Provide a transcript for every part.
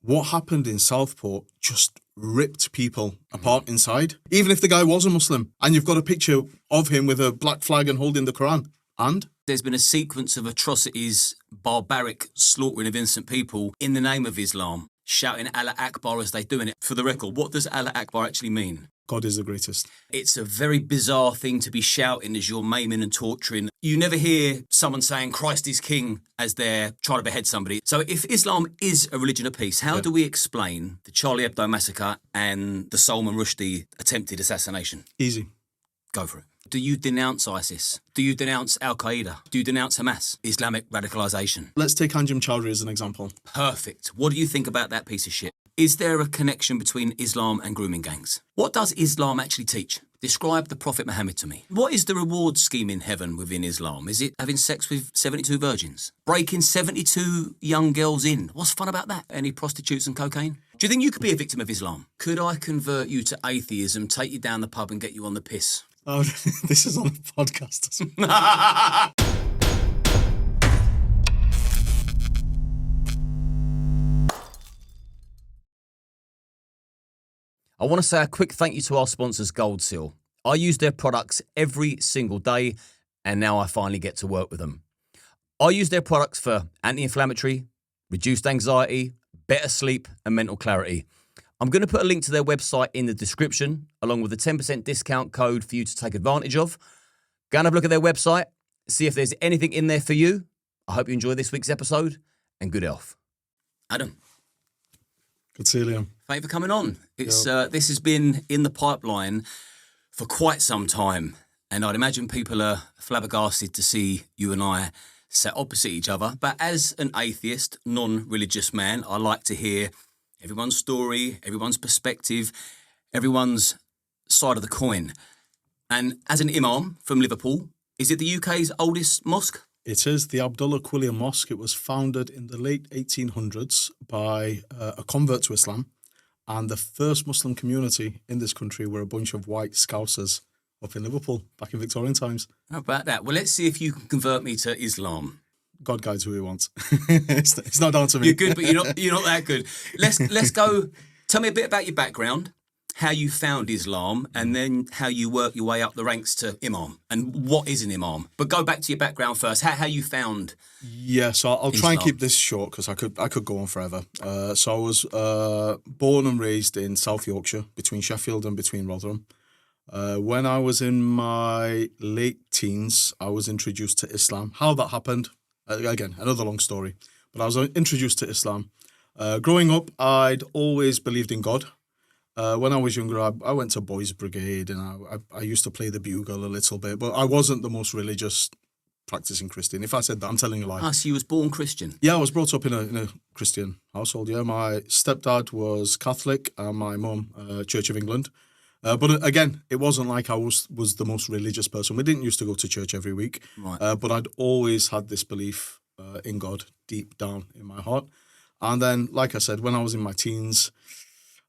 what happened in Southport just ripped people apart inside. Even if the guy was a Muslim, and you've got a picture of him with a black flag and holding the Quran. And there's been a sequence of atrocities, barbaric slaughtering of innocent people in the name of Islam, shouting Allah Akbar as they're doing it. For the record, what does Allah Akbar actually mean? God is the greatest. It's a very bizarre thing to be shouting as you're maiming and torturing. You never hear someone saying Christ is king as they're trying to behead somebody. So if Islam is a religion of peace, how do we explain the Charlie Hebdo massacre and the Salman Rushdie attempted assassination? Easy. Go for it. Do you denounce ISIS? Do you denounce Al-Qaeda? Do you denounce Hamas? Islamic radicalisation? Let's take 𝐻𝐻𝐿 as an example. Perfect. What do you think about that piece of shit? Is there a connection between Islam and grooming gangs? What does Islam actually teach? Describe the Prophet Muhammad to me. What is the reward scheme in heaven within Islam? Is it having sex with 72 virgins? Breaking 72 young girls in? What's fun about that? Any prostitutes and cocaine? Do you think you could be a victim of Islam? Could I convert you to atheism, take you down the pub and get you on the piss? Oh, this is on a podcast. I want to say a quick thank you to our sponsors, Gold Seal. I use their products every single day, and now I finally get to work with them. I use their products for anti-inflammatory, reduced anxiety, better sleep, and mental clarity. I'm going to put a link to their website in the description, along with a 10% discount code for you to take advantage of. Go and have a look at their website, see if there's anything in there for you. I hope you enjoy this week's episode, and good health. Adam. Good to see you, Liam. Thank you for coming on. This has been in the pipeline for quite some time, and I'd imagine people are flabbergasted to see you and I sat opposite each other. But as an atheist, non-religious man, I like to hear everyone's story, everyone's perspective, everyone's side of the coin. And as an imam from Liverpool, is it the UK's oldest mosque? It is the Abdullah Quilliam Mosque. It was founded in the late 1800s by a convert to Islam. And the first Muslim community in this country were a bunch of white Scousers up in Liverpool back in Victorian times. How about that? Well, let's see if you can convert me to Islam. God guides who he wants. It's not down to me. You're good, but you're not that good. Let's go. Tell me a bit about your background, how you found Islam, and then how you work your way up the ranks to imam, and what is an imam. But go back to your background first. How you found? Yeah, so I'll try and keep this short because I could go on forever. So I was born and raised in South Yorkshire, between Sheffield and between Rotherham. When I was in my late teens, I was introduced to Islam. How that happened, again, another long story. But I was introduced to Islam. Growing up, I'd always believed in God. When I was younger, I went to Boys Brigade and I used to play the bugle a little bit, but I wasn't the most religious practicing Christian. If I said that, I'm telling a lie. So you was born Christian? Yeah, I was brought up in a Christian household, yeah. My stepdad was Catholic and my mum, Church of England. But again, it wasn't like I was the most religious person. We didn't used to go to church every week, right. But I'd always had this belief in God deep down in my heart. And then, like I said, when I was in my teens,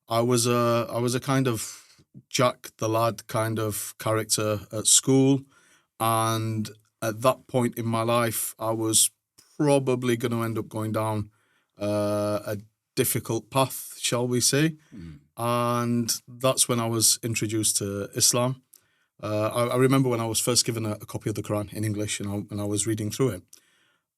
I was a kind of Jack the Lad kind of character at school, and at that point in my life, I was probably going to end up going down a difficult path, shall we say. And that's when I was introduced to Islam. I remember when I was first given a copy of the Quran in English, and I was reading through it.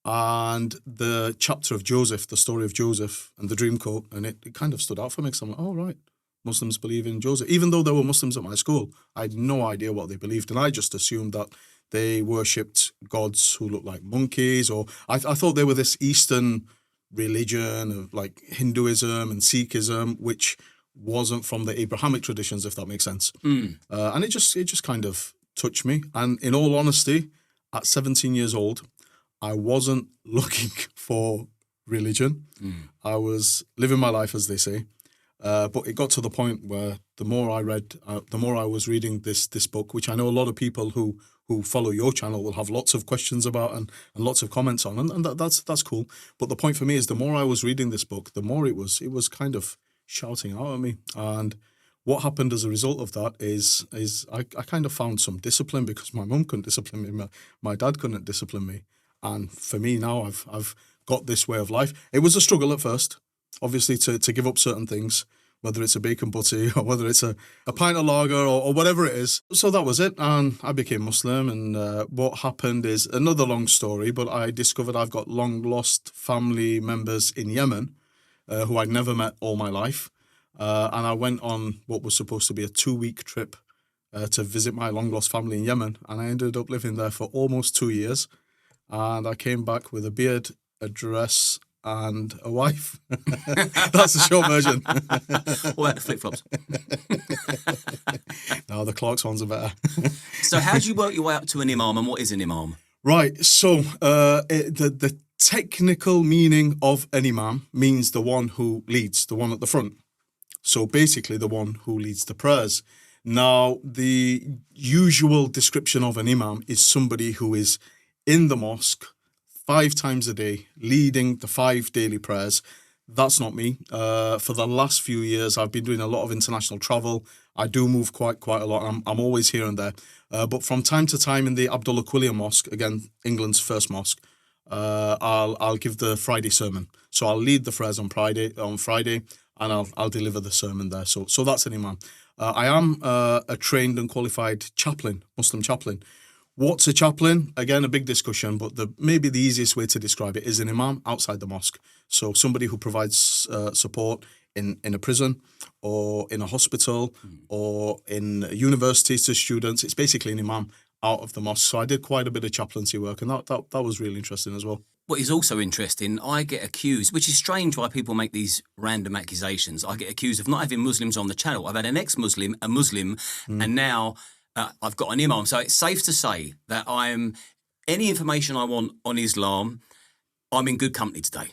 And the chapter of Joseph, the story of Joseph and the dream coat, and it kind of stood out for me because I'm like, oh, right, Muslims believe in Joseph. Even though there were Muslims at my school, I had no idea what they believed. And I just assumed that they worshipped gods who looked like monkeys, or I thought they were this Eastern religion of like Hinduism and Sikhism, which wasn't from the Abrahamic traditions, if that makes sense. And it just kind of touched me. And in all honesty, at 17 years old, I wasn't looking for religion. I was living my life, as they say. But it got to the point where the more I read, the more I was reading this book, which I know a lot of people who follow your channel will have lots of questions about and lots of comments on, and that's cool. But the point for me is the more I was reading this book, the more it was kind of shouting out at me. And what happened as a result of that is I kind of found some discipline, because my mum couldn't discipline me, my dad couldn't discipline me. And for me now, I've got this way of life. It was a struggle at first. obviously to give up certain things, whether it's a bacon butty or whether it's a pint of lager or whatever it is. So that was it, and I became Muslim. And what happened is another long story, but I discovered I've got long lost family members in Yemen who I'd never met all my life. And I went on what was supposed to be a 2-week trip to visit my long lost family in Yemen, and I ended up living there for almost 2 years. And I came back with a beard, a dress, and a wife. That's the short version. What about the flip-flops? No, the Clarks ones are better. So how do you work your way up to an imam, and what is an imam? Right, so the technical meaning of an imam means the one who leads, the one at the front. So basically the one who leads the prayers. Now, the usual description of an imam is somebody who is in the mosque 5 times a day, leading the 5 daily prayers. That's not me. For the last few years, I've been doing a lot of international travel. I do move quite a lot. I'm always here and there. But from time to time in the Abdullah Quillian Mosque, again, England's first mosque, I'll give the Friday sermon. So I'll lead the prayers on Friday, and I'll deliver the sermon there. So that's an imam. I am a trained and qualified chaplain, Muslim chaplain. What's a chaplain? Again, a big discussion, but maybe the easiest way to describe it is an imam outside the mosque. So somebody who provides support in a prison or in a hospital or in universities to students. It's basically an imam out of the mosque. So I did quite a bit of chaplaincy work, and that was really interesting as well. What is also interesting, I get accused, which is strange why people make these random accusations. I get accused of not having Muslims on the channel. I've had an ex-Muslim, a Muslim, and now I've got an imam. So it's safe to say that any information I want on Islam, I'm in good company today.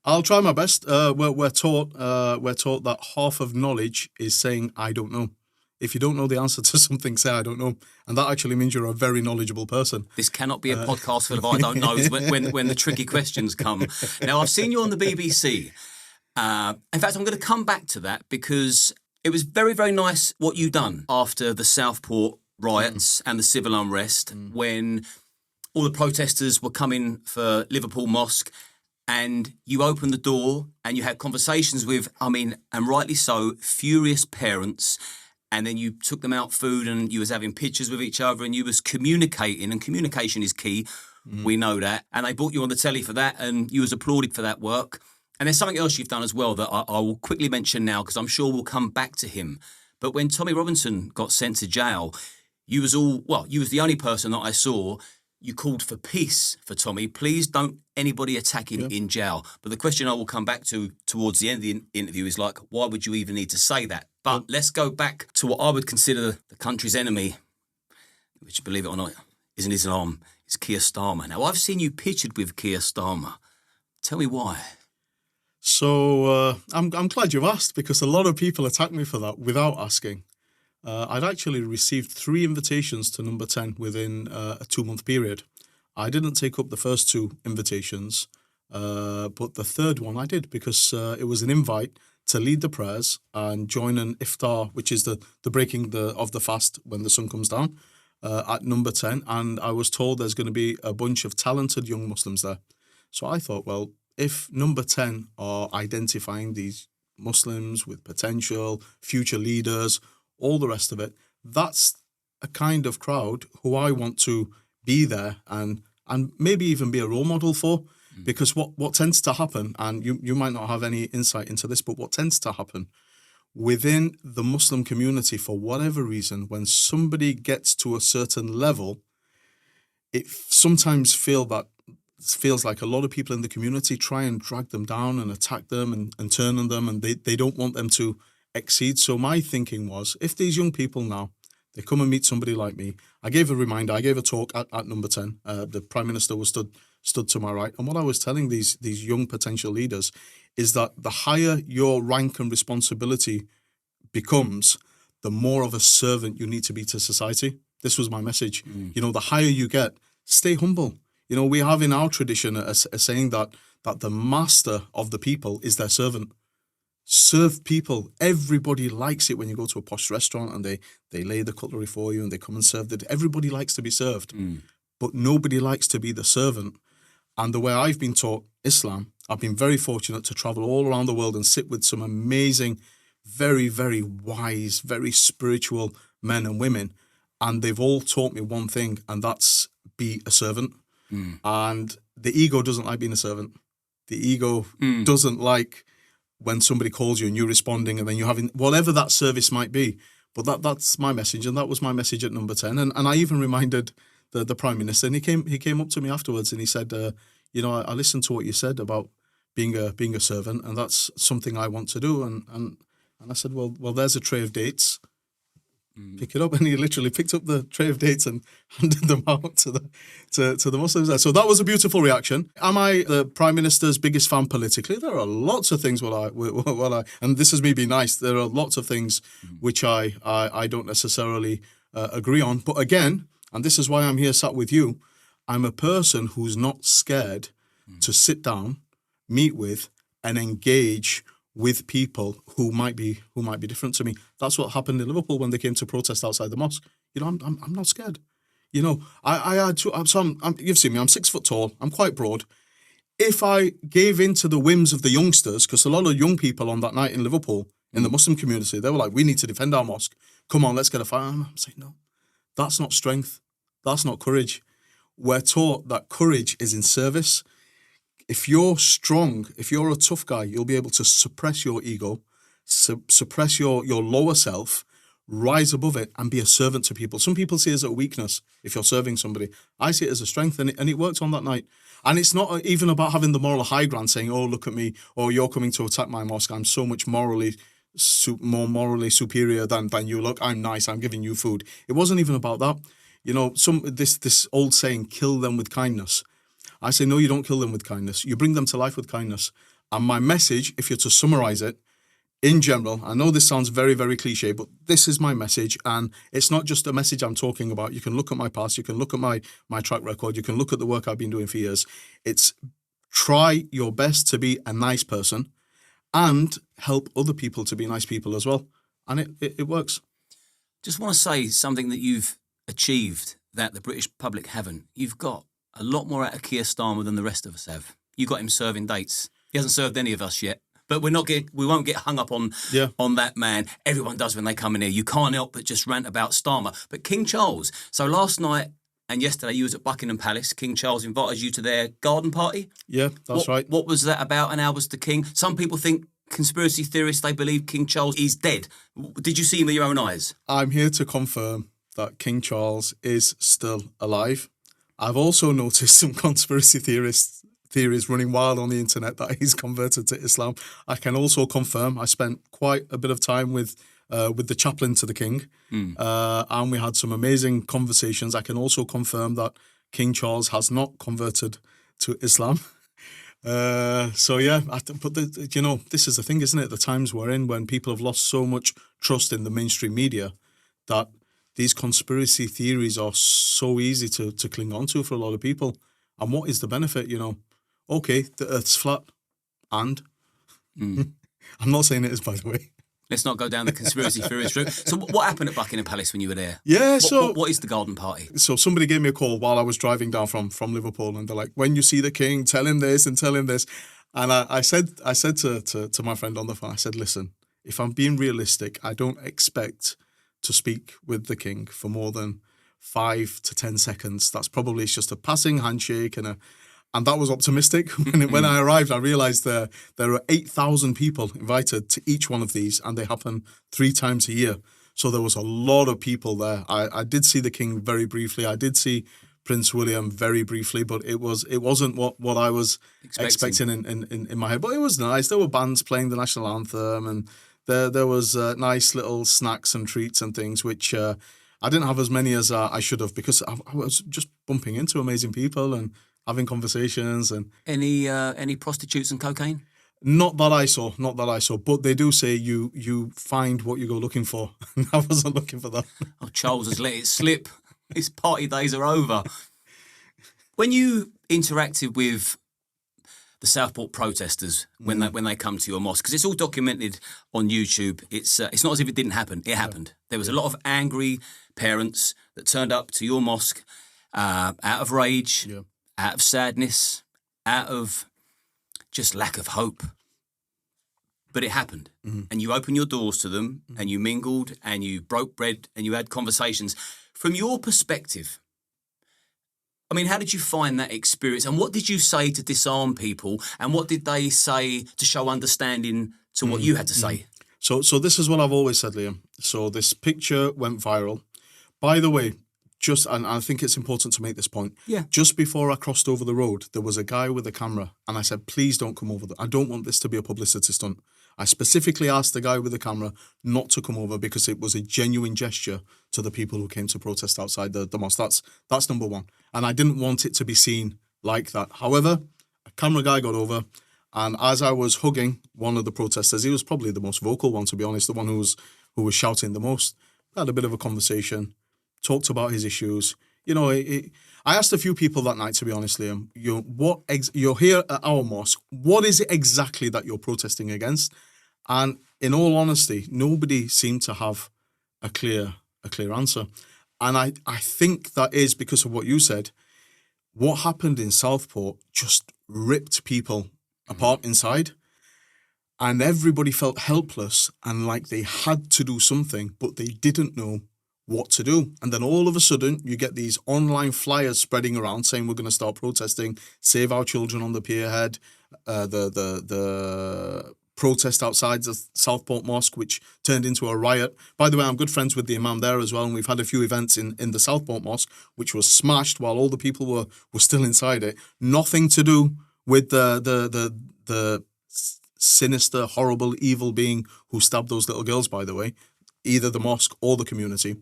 I'll try my best. We're taught that half of knowledge is saying, I don't know. If you don't know the answer to something, say, I don't know. And that actually means you're a very knowledgeable person. This cannot be a podcast full of I don't knows when the tricky questions come. Now, I've seen you on the BBC. In fact, I'm going to come back to that because it was very, very nice what you done after the Southport riots and the civil unrest when all the protesters were coming for Liverpool Mosque, and you opened the door and you had conversations with, and rightly so, furious parents. And then you took them out food and you was having pictures with each other and you was communicating, and communication is key. We know that. And they brought you on the telly for that and you was applauded for that work. And there's something else you've done as well that I will quickly mention now because I'm sure we'll come back to him. But when Tommy Robinson got sent to jail, you was the only person that I saw. You called for peace for Tommy. Please don't anybody attack him in jail. But the question I will come back to towards the end of the interview is like, why would you even need to say that? But let's go back to what I would consider the country's enemy, which, believe it or not, isn't Islam. It's Keir Starmer. Now, I've seen you pictured with Keir Starmer. Tell me why. So I'm glad you've asked, because a lot of people attack me for that without asking. I'd actually received 3 invitations to Number 10 within a 2-month period. I didn't take up the first 2 invitations, but the third one I did because it was an invite to lead the prayers and join an iftar, which is the breaking of the fast when the sun comes down, at Number 10. And I was told there's going to be a bunch of talented young Muslims there. So I thought, well, if Number 10 are identifying these Muslims with potential, future leaders, all the rest of it, that's a kind of crowd who I want to be there and maybe even be a role model for. Because what tends to happen, and you might not have any insight into this, but what tends to happen within the Muslim community, for whatever reason, when somebody gets to a certain level, it sometimes feels like a lot of people in the community try and drag them down and attack them and turn on them, and they don't want them to exceed. So my thinking was, if these young people now, they come and meet somebody like me. I gave a talk at Number 10. The Prime Minister was stood to my right. And what I was telling these young potential leaders is that the higher your rank and responsibility becomes, the more of a servant you need to be to society. This was my message. The higher you get, stay humble. We have in our tradition a saying that the master of the people is their servant. Serve people. Everybody likes it when you go to a posh restaurant and they lay the cutlery for you and they come and serve it. Everybody likes to be served, but nobody likes to be the servant. And the way I've been taught Islam, I've been very fortunate to travel all around the world and sit with some amazing, very, very wise, very spiritual men and women. And they've all taught me one thing, and that's be a servant. And the ego doesn't like being a servant. The ego doesn't like when somebody calls you and you're responding and then you're having whatever that service might be. But that's my message, and that was my message at number 10. And I even reminded the Prime Minister, and he came up to me afterwards and he said, I listened to what you said about being a servant, and that's something I want to do. And I said, well, there's a tray of dates. Pick it up. And he literally picked up the tray of dates and handed them out to the Muslims there. So that was a beautiful reaction. Am I the Prime Minister's biggest fan politically? There are lots of things and this is me being nice, there are lots of things which I don't necessarily agree on. But again, and this is why I'm here sat with you, I'm a person who's not scared to sit down, meet with, and engage with people who might be different to me. That's what happened in Liverpool when they came to protest outside the mosque. I'm not scared. I had to. You've seen me. I'm 6 foot tall. I'm quite broad. If I gave in to the whims of the youngsters, because a lot of young people on that night in Liverpool in the Muslim community, they were like, "We need to defend our mosque. Come on, let's get a fight." I'm saying, no, that's not strength. That's not courage. We're taught that courage is in service. If you're strong, if you're a tough guy, you'll be able to suppress your ego, suppress your lower self, rise above it, and be a servant to people. Some people see it as a weakness if you're serving somebody. I see it as a strength, and it worked on that night. And it's not even about having the moral high ground, saying, "Oh, look at me," or "You're coming to attack my mosque. I'm so much more morally superior than you. Look, I'm nice. I'm giving you food." It wasn't even about that. This old saying, "Kill them with kindness." I say, no, you don't kill them with kindness. You bring them to life with kindness. And my message, if you're to summarize it, in general, I know this sounds very, very cliche, but this is my message. And it's not just a message I'm talking about. You can look at my past. You can look at my track record. You can look at the work I've been doing for years. It's try your best to be a nice person and help other people to be nice people as well. And it works. Just want to say something that you've achieved that the British public haven't. You've got a lot more out of Keir Starmer than the rest of us have. You got him serving dates. He hasn't served any of us yet. But we won't get hung up on that man. Everyone does when they come in here. You can't help but just rant about Starmer. But King Charles. So last night and yesterday you was at Buckingham Palace. King Charles invited you to their garden party. Yeah, that's right. What was that about, and how was the king? Some people think, conspiracy theorists, they believe King Charles is dead. Did you see him with your own eyes? I'm here to confirm that King Charles is still alive. I've also noticed some conspiracy theories running wild on the internet that he's converted to Islam. I can also confirm I spent quite a bit of time with the chaplain to the king, and we had some amazing conversations. I can also confirm that King Charles has not converted to Islam. So yeah, but this is the thing, isn't it? The times we're in, when people have lost so much trust in the mainstream media, that these conspiracy theories are so easy to cling on to for a lot of people. And what is the benefit? Okay, the Earth's flat, and I'm not saying it is, by the way. Let's not go down the conspiracy theorist route. So what happened at Buckingham Palace when you were there? Yeah, what is the garden party? So somebody gave me a call while I was driving down from Liverpool, and they're like, "When you see the king, tell him this and tell him this." And I said to my friend on the phone, I said, "Listen, if I'm being realistic, I don't expect to speak with the king for more than 5 to 10 seconds. That's probably just a passing handshake and that was optimistic. When I arrived, I realized there are 8,000 people invited to each one of these, and they happen 3 times a year. So there was a lot of people there. I did see the king very briefly. I did see Prince William very briefly, but it wasn't what I was expecting in my head. But it was nice. There were bands playing the national anthem, and there was nice little snacks and treats and things, which I didn't have as many as I should have, because I was just bumping into amazing people and having conversations. And any prostitutes and cocaine? Not that I saw. But they do say you find what you go looking for. I wasn't looking for that. Oh, Charles has let it slip. His party days are over. When you interacted with the Southport protesters when they come to your mosque, because it's all documented on YouTube, it's not as if it didn't happen. It happened. There was a lot of angry parents that turned up to your mosque out of rage, out of sadness, out of just lack of hope. But it happened. And you opened your doors to them and you mingled and you broke bread and you had conversations. From your perspective, I mean, how did you find that experience? And what did you say to disarm people? And what did they say to show understanding to what you had to say? So this is what I've always said, Liam. So this picture went viral. By the way, and I think it's important to make this point. Yeah. Just before I crossed over the road, there was a guy with a camera, and I said, please don't come over. I don't want this to be a publicity stunt. I specifically asked the guy with the camera not to come over because it was a genuine gesture to the people who came to protest outside the mosque. That's number one. And I didn't want it to be seen like that. However, a camera guy got over, and as I was hugging one of the protesters, he was probably the most vocal one, to be honest, the one who was shouting the most. We had a bit of a conversation, talked about his issues. You know, I asked a few people that night, to be honest, Liam, you're here at our mosque. What is it exactly that you're protesting against? And in all honesty, nobody seemed to have a clear answer. And I think that is because of what you said. What happened in Southport just ripped people apart inside. And everybody felt helpless and like they had to do something, but they didn't know what to do. And then all of a sudden, you get these online flyers spreading around saying we're going to start protesting, save our children on the pierhead, the protest outside the Southport Mosque, which turned into a riot. By the way, I'm good friends with the Imam there as well, and we've had a few events in the Southport Mosque, which was smashed while all the people were still inside it. Nothing to do with the sinister, horrible, evil being who stabbed those little girls, by the way, either the mosque or the community.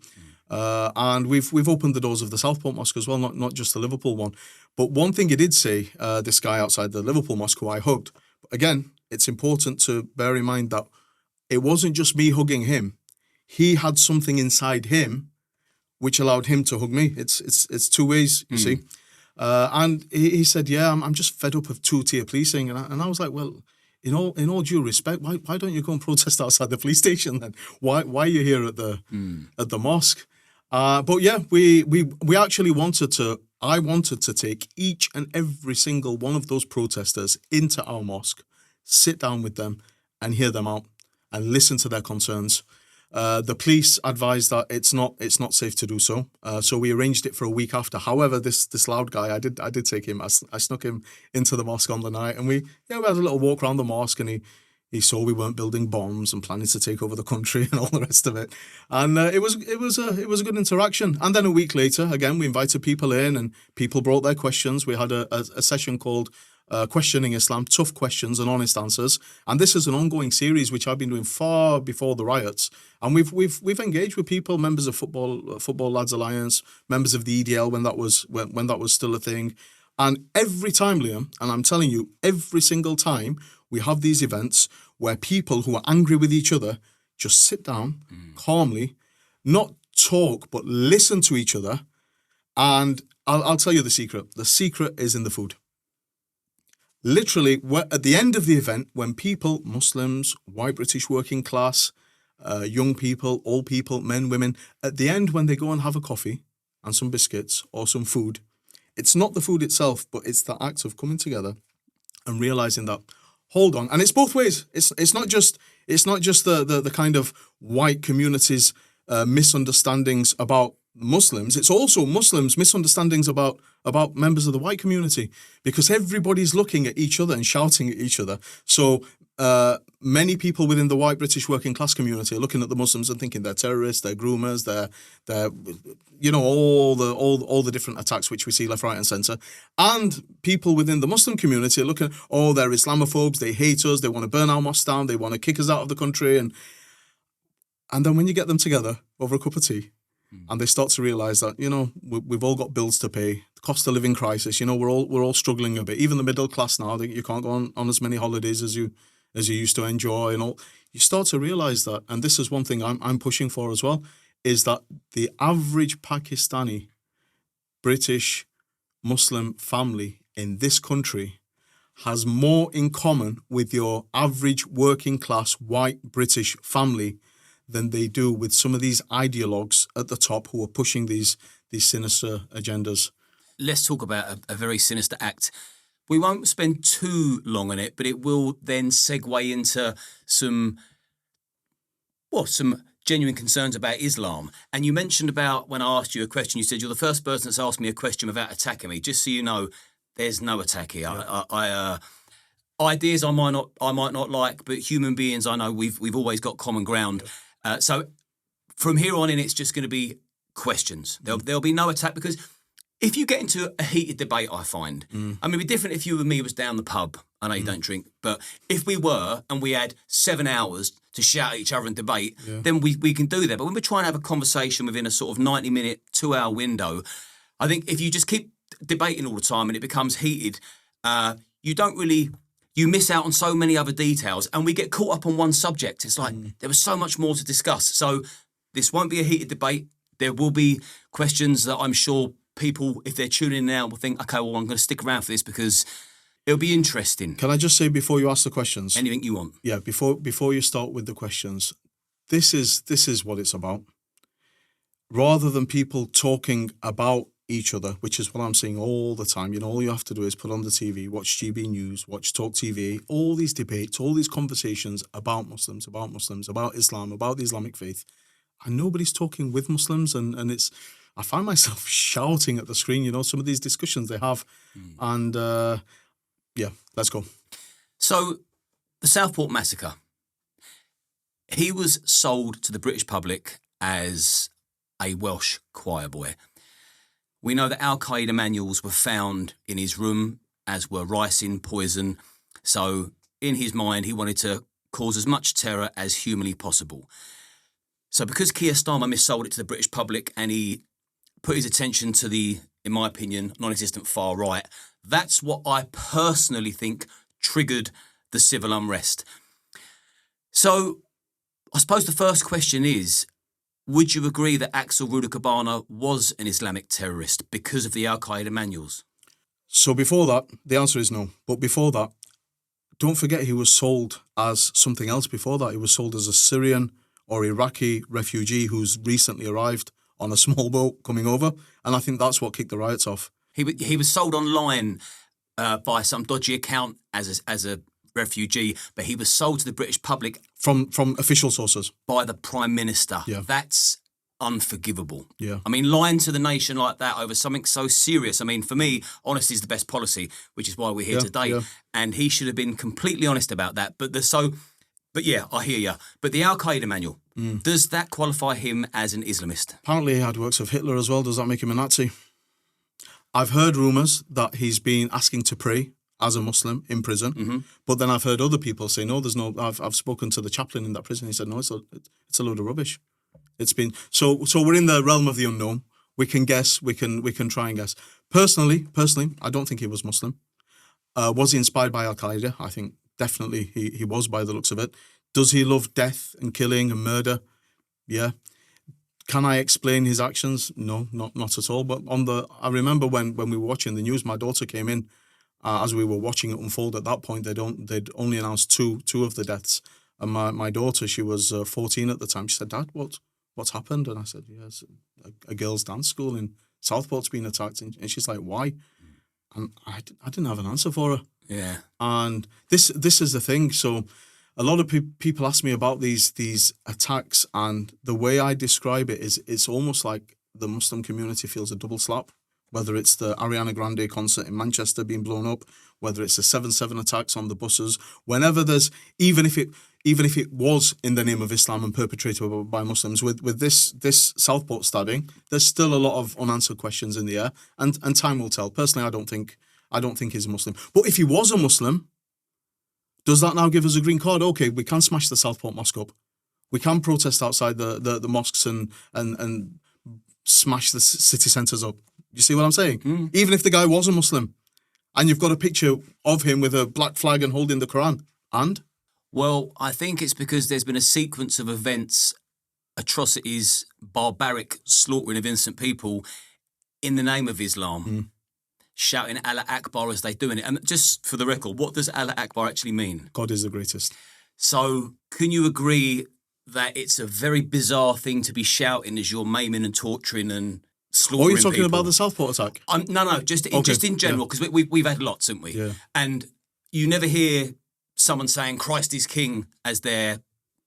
And we've opened the doors of the Southport Mosque as well, not just the Liverpool one. But one thing he did say, this guy outside the Liverpool Mosque who I hugged, again, it's important to bear in mind that it wasn't just me hugging him. He had something inside him which allowed him to hug me. It's two ways, you see. And he said, yeah, I'm just fed up of two-tier policing. And I was like, well, in all due respect, why don't you go and protest outside the police station then? Why are you here at the mosque? But yeah, we actually I wanted to take each and every single one of those protesters into our mosque, sit down with them and hear them out and listen to their concerns. The police advised that it's not safe to do so. So we arranged it for a week after. However, this loud guy, I did take him. I snuck him into the mosque on the night, and we had a little walk around the mosque, and he saw we weren't building bombs and planning to take over the country and all the rest of it. And it was a good interaction. And then a week later, again, we invited people in, and people brought their questions. We had a session called Questioning Islam, Tough Questions and Honest Answers. And this is an ongoing series which I've been doing far before the riots. And we've engaged with people, members of Football Lads Alliance, members of the EDL when that was still a thing. And every time, Liam, and I'm telling you, every single time we have these events where people who are angry with each other just sit down calmly, not talk, but listen to each other. And I'll tell you the secret. The secret is in the food. Literally, at the end of the event, when people, Muslims, white British working class, young people, old people, men, women, at the end when they go and have a coffee and some biscuits or some food, it's not the food itself, but it's the act of coming together and realizing that, hold on, and it's both ways. It's not just the kind of white community's misunderstandings about Muslims. It's also Muslims' misunderstandings about members of the white community, because everybody's looking at each other and shouting at each other. So many people within the white British working class community are looking at the Muslims and thinking they're terrorists, they're groomers, they're all the different attacks which we see left, right, and centre. And people within the Muslim community are looking, they're Islamophobes, they hate us, they want to burn our mosque down, they want to kick us out of the country, and then when you get them together over a cup of tea, and they start to realise that, we've all got bills to pay, the cost of living crisis, we're all struggling a bit. Even the middle class now, you can't go on as many holidays as you used to enjoy and all. You start to realise that, and this is one thing I'm pushing for as well, is that the average Pakistani, British, Muslim family in this country has more in common with your average working class white British family than they do with some of these ideologues at the top who are pushing these sinister agendas. Let's talk about a very sinister act. We won't spend too long on it, but it will then segue into some genuine concerns about Islam. And you mentioned about when I asked you a question, you said you're the first person that's asked me a question without attacking me. Just so you know, there's no attack here. Yeah. Ideas I might not like, but human beings, I know we've always got common ground. Yeah. So from here on in, it's just going to be questions. There'll be no attack, because if you get into a heated debate, I find, I mean, it'd be different if you and me was down the pub. I know you don't drink, but if we were and we had 7 hours to shout at each other and debate, then we can do that. But when we're trying to have a conversation within a sort of 90-minute, 2-hour window, I think if you just keep debating all the time and it becomes heated, you miss out on so many other details, and we get caught up on one subject. It's like there was so much more to discuss. So this won't be a heated debate. There will be questions that I'm sure people, if they're tuning in now, will think, okay, well, I'm going to stick around for this because it'll be interesting. Can I just say before you ask the questions? Anything you want. Yeah, before you start with the questions, this is what it's about. Rather than people talking about each other, which is what I'm seeing all the time. All you have to do is put on the TV, watch GB News, watch Talk TV, all these debates, all these conversations about Muslims, about Islam, about the Islamic faith, and nobody's talking with Muslims, and it's, I find myself shouting at the screen, some of these discussions they have, and let's go. So, the Southport massacre, he was sold to the British public as a Welsh choir boy. We know that Al-Qaeda manuals were found in his room, as were ricin, poison. So, in his mind, he wanted to cause as much terror as humanly possible. So, because Keir Starmer missold it to the British public and he put his attention to the, in my opinion, non-existent far right, that's what I personally think triggered the civil unrest. So, I suppose the first question is, would you agree that Axel Rudakana was an Islamic terrorist because of the Al-Qaeda manuals? So before that, the answer is no. But before that, don't forget he was sold as something else before that. He was sold as a Syrian or Iraqi refugee who's recently arrived on a small boat coming over. And I think that's what kicked the riots off. He was sold online by some dodgy account as a refugee, but he was sold to the British public from official sources by the Prime Minister. Yeah. That's unforgivable. Yeah. I mean, lying to the nation like that over something so serious. I mean, for me, honesty is the best policy, which is why we're here today. Yeah. And he should have been completely honest about that. But yeah, I hear you. But the Al-Qaeda manual, does that qualify him as an Islamist? Apparently he had works of Hitler as well. Does that make him a Nazi? I've heard rumours that he's been asking to pray as a Muslim in prison, but then I've heard other people say, no, there's no, I've spoken to the chaplain in that prison, he said, no, it's a load of rubbish. It's been, so we're in the realm of the unknown. We can guess, we can try and guess. Personally, I don't think he was Muslim. Was he inspired by Al-Qaeda? I think definitely he was, by the looks of it. Does he love death and killing and murder? Yeah. Can I explain his actions? No, not at all. But I remember when we were watching the news, my daughter came in, as we were watching it unfold. At that point, they'd only announced two of the deaths. And my daughter, she was 14 at the time. She said, "Dad, what's happened?" And I said, "Yes, a girls' dance school in Southport's been attacked." And she's like, "Why?" And I didn't have an answer for her. Yeah. And this is the thing. So a lot of people ask me about these attacks, and the way I describe it is it's almost like the Muslim community feels a double slap. Whether it's the Ariana Grande concert in Manchester being blown up, whether it's the 7/7 attacks on the buses, whenever there's, even if it was in the name of Islam and perpetrated by Muslims, with this Southport stabbing, there's still a lot of unanswered questions in the air, and time will tell. Personally, I don't think he's a Muslim. But if he was a Muslim, does that now give us a green card? Okay, we can smash the Southport mosque up. We can protest outside the mosques and smash the city centres up. You see what I'm saying? Even if the guy was a Muslim, and you've got a picture of him with a black flag and holding the Quran, and? Well, I think it's because there's been a sequence of events, atrocities, barbaric slaughtering of innocent people in the name of Islam, shouting Allah Akbar as they're doing it. And just for the record, what does Allah Akbar actually mean? God is the greatest. So can you agree that it's a very bizarre thing to be shouting as you're maiming and torturing and slaughtering Or you're talking people. about the Southport attack? No, just in general, because we've had lots, haven't we? Yeah. And you never hear someone saying Christ is king as they're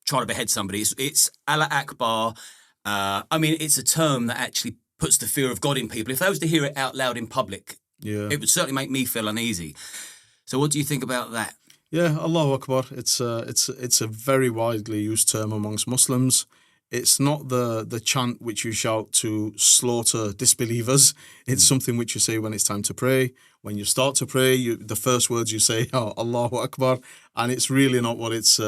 trying to behead somebody. It's Allah Akbar. I mean, it's a term that actually puts the fear of God in people. If they was to hear it out loud in public, it would certainly make me feel uneasy. So what do you think about that? Yeah, Allahu Akbar. It's a very widely used term amongst Muslims. It's not the chant which you shout to slaughter disbelievers. It's something which you say when it's time to pray. When you start to pray, the first words you say are Allahu Akbar, and it's really not what it's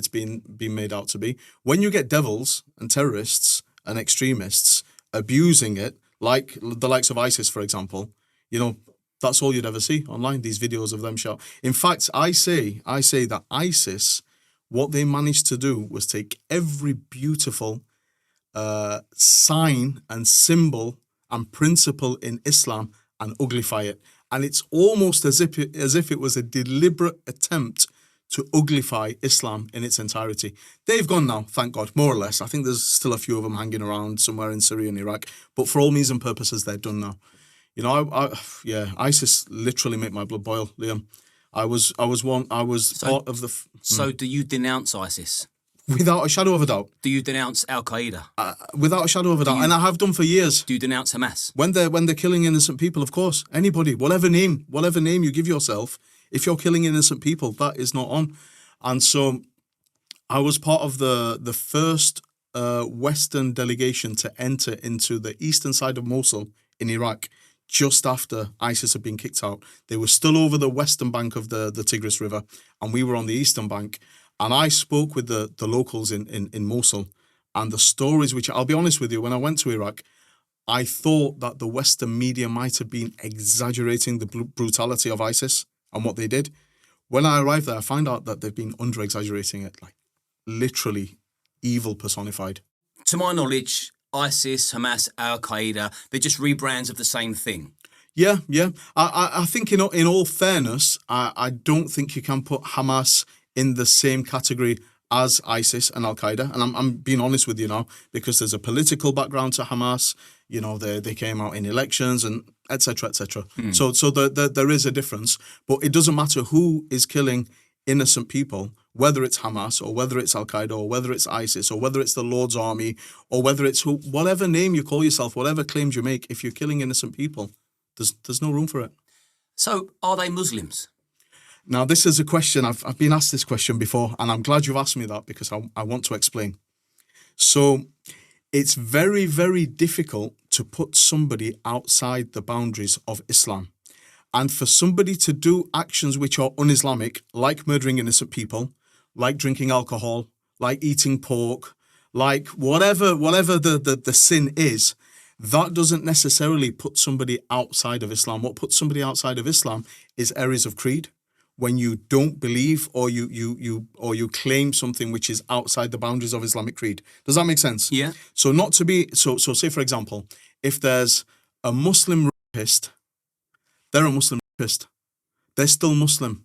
been made out to be. When you get devils and terrorists and extremists abusing it, like the likes of ISIS, for example, that's all you'd ever see online, these videos of them shout. In fact, I say that ISIS, what they managed to do was take every beautiful sign and symbol and principle in Islam and uglify it. And it's almost as if it was a deliberate attempt to uglify Islam in its entirety. They've gone now, thank God, more or less. I think there's still a few of them hanging around somewhere in Syria and Iraq. But for all means and purposes, they're done now. ISIS literally made my blood boil, Liam. I was part of the... So do you denounce ISIS? Without a shadow of a doubt. Do you denounce Al-Qaeda? Without a shadow of a doubt. And I have done for years. Do you denounce Hamas? When they're killing innocent people, of course. Anybody, whatever name you give yourself, if you're killing innocent people, that is not on. And so I was part of the first Western delegation to enter into the eastern side of Mosul in Iraq just after ISIS had been kicked out. They were still over the western bank of the Tigris River, and we were on the eastern bank. And I spoke with the locals in Mosul, and the stories which, I'll be honest with you, when I went to Iraq, I thought that the Western media might have been exaggerating the brutality of ISIS and what they did. When I arrived there, I found out that they've been under-exaggerating it, like literally evil personified. To my knowledge, ISIS, Hamas, Al-Qaeda, they're just rebrands of the same thing. Yeah. I think in all fairness, I don't think you can put Hamas in the same category as ISIS and Al-Qaeda. And I'm being honest with you now, because there's a political background to Hamas. They came out in elections and et cetera, et cetera. So there is a difference. But it doesn't matter who is killing innocent people, whether it's Hamas or whether it's Al-Qaeda or whether it's ISIS or whether it's the Lord's Army or whether it's whatever name you call yourself, whatever claims you make, if you're killing innocent people, there's no room for it. So are they Muslims? Now, this is a question, I've been asked this question before, and I'm glad you've asked me that because I want to explain. So it's very, very difficult to put somebody outside the boundaries of Islam. And for somebody to do actions which are un-Islamic, like murdering innocent people, like drinking alcohol, like eating pork, like whatever the sin is, that doesn't necessarily put somebody outside of Islam. What puts somebody outside of Islam is areas of creed. When you don't believe or you claim something which is outside the boundaries of Islamic creed. Does that make sense? Yeah. So so say, for example, if there's a Muslim rapist, they're a Muslim rapist. They're still Muslim.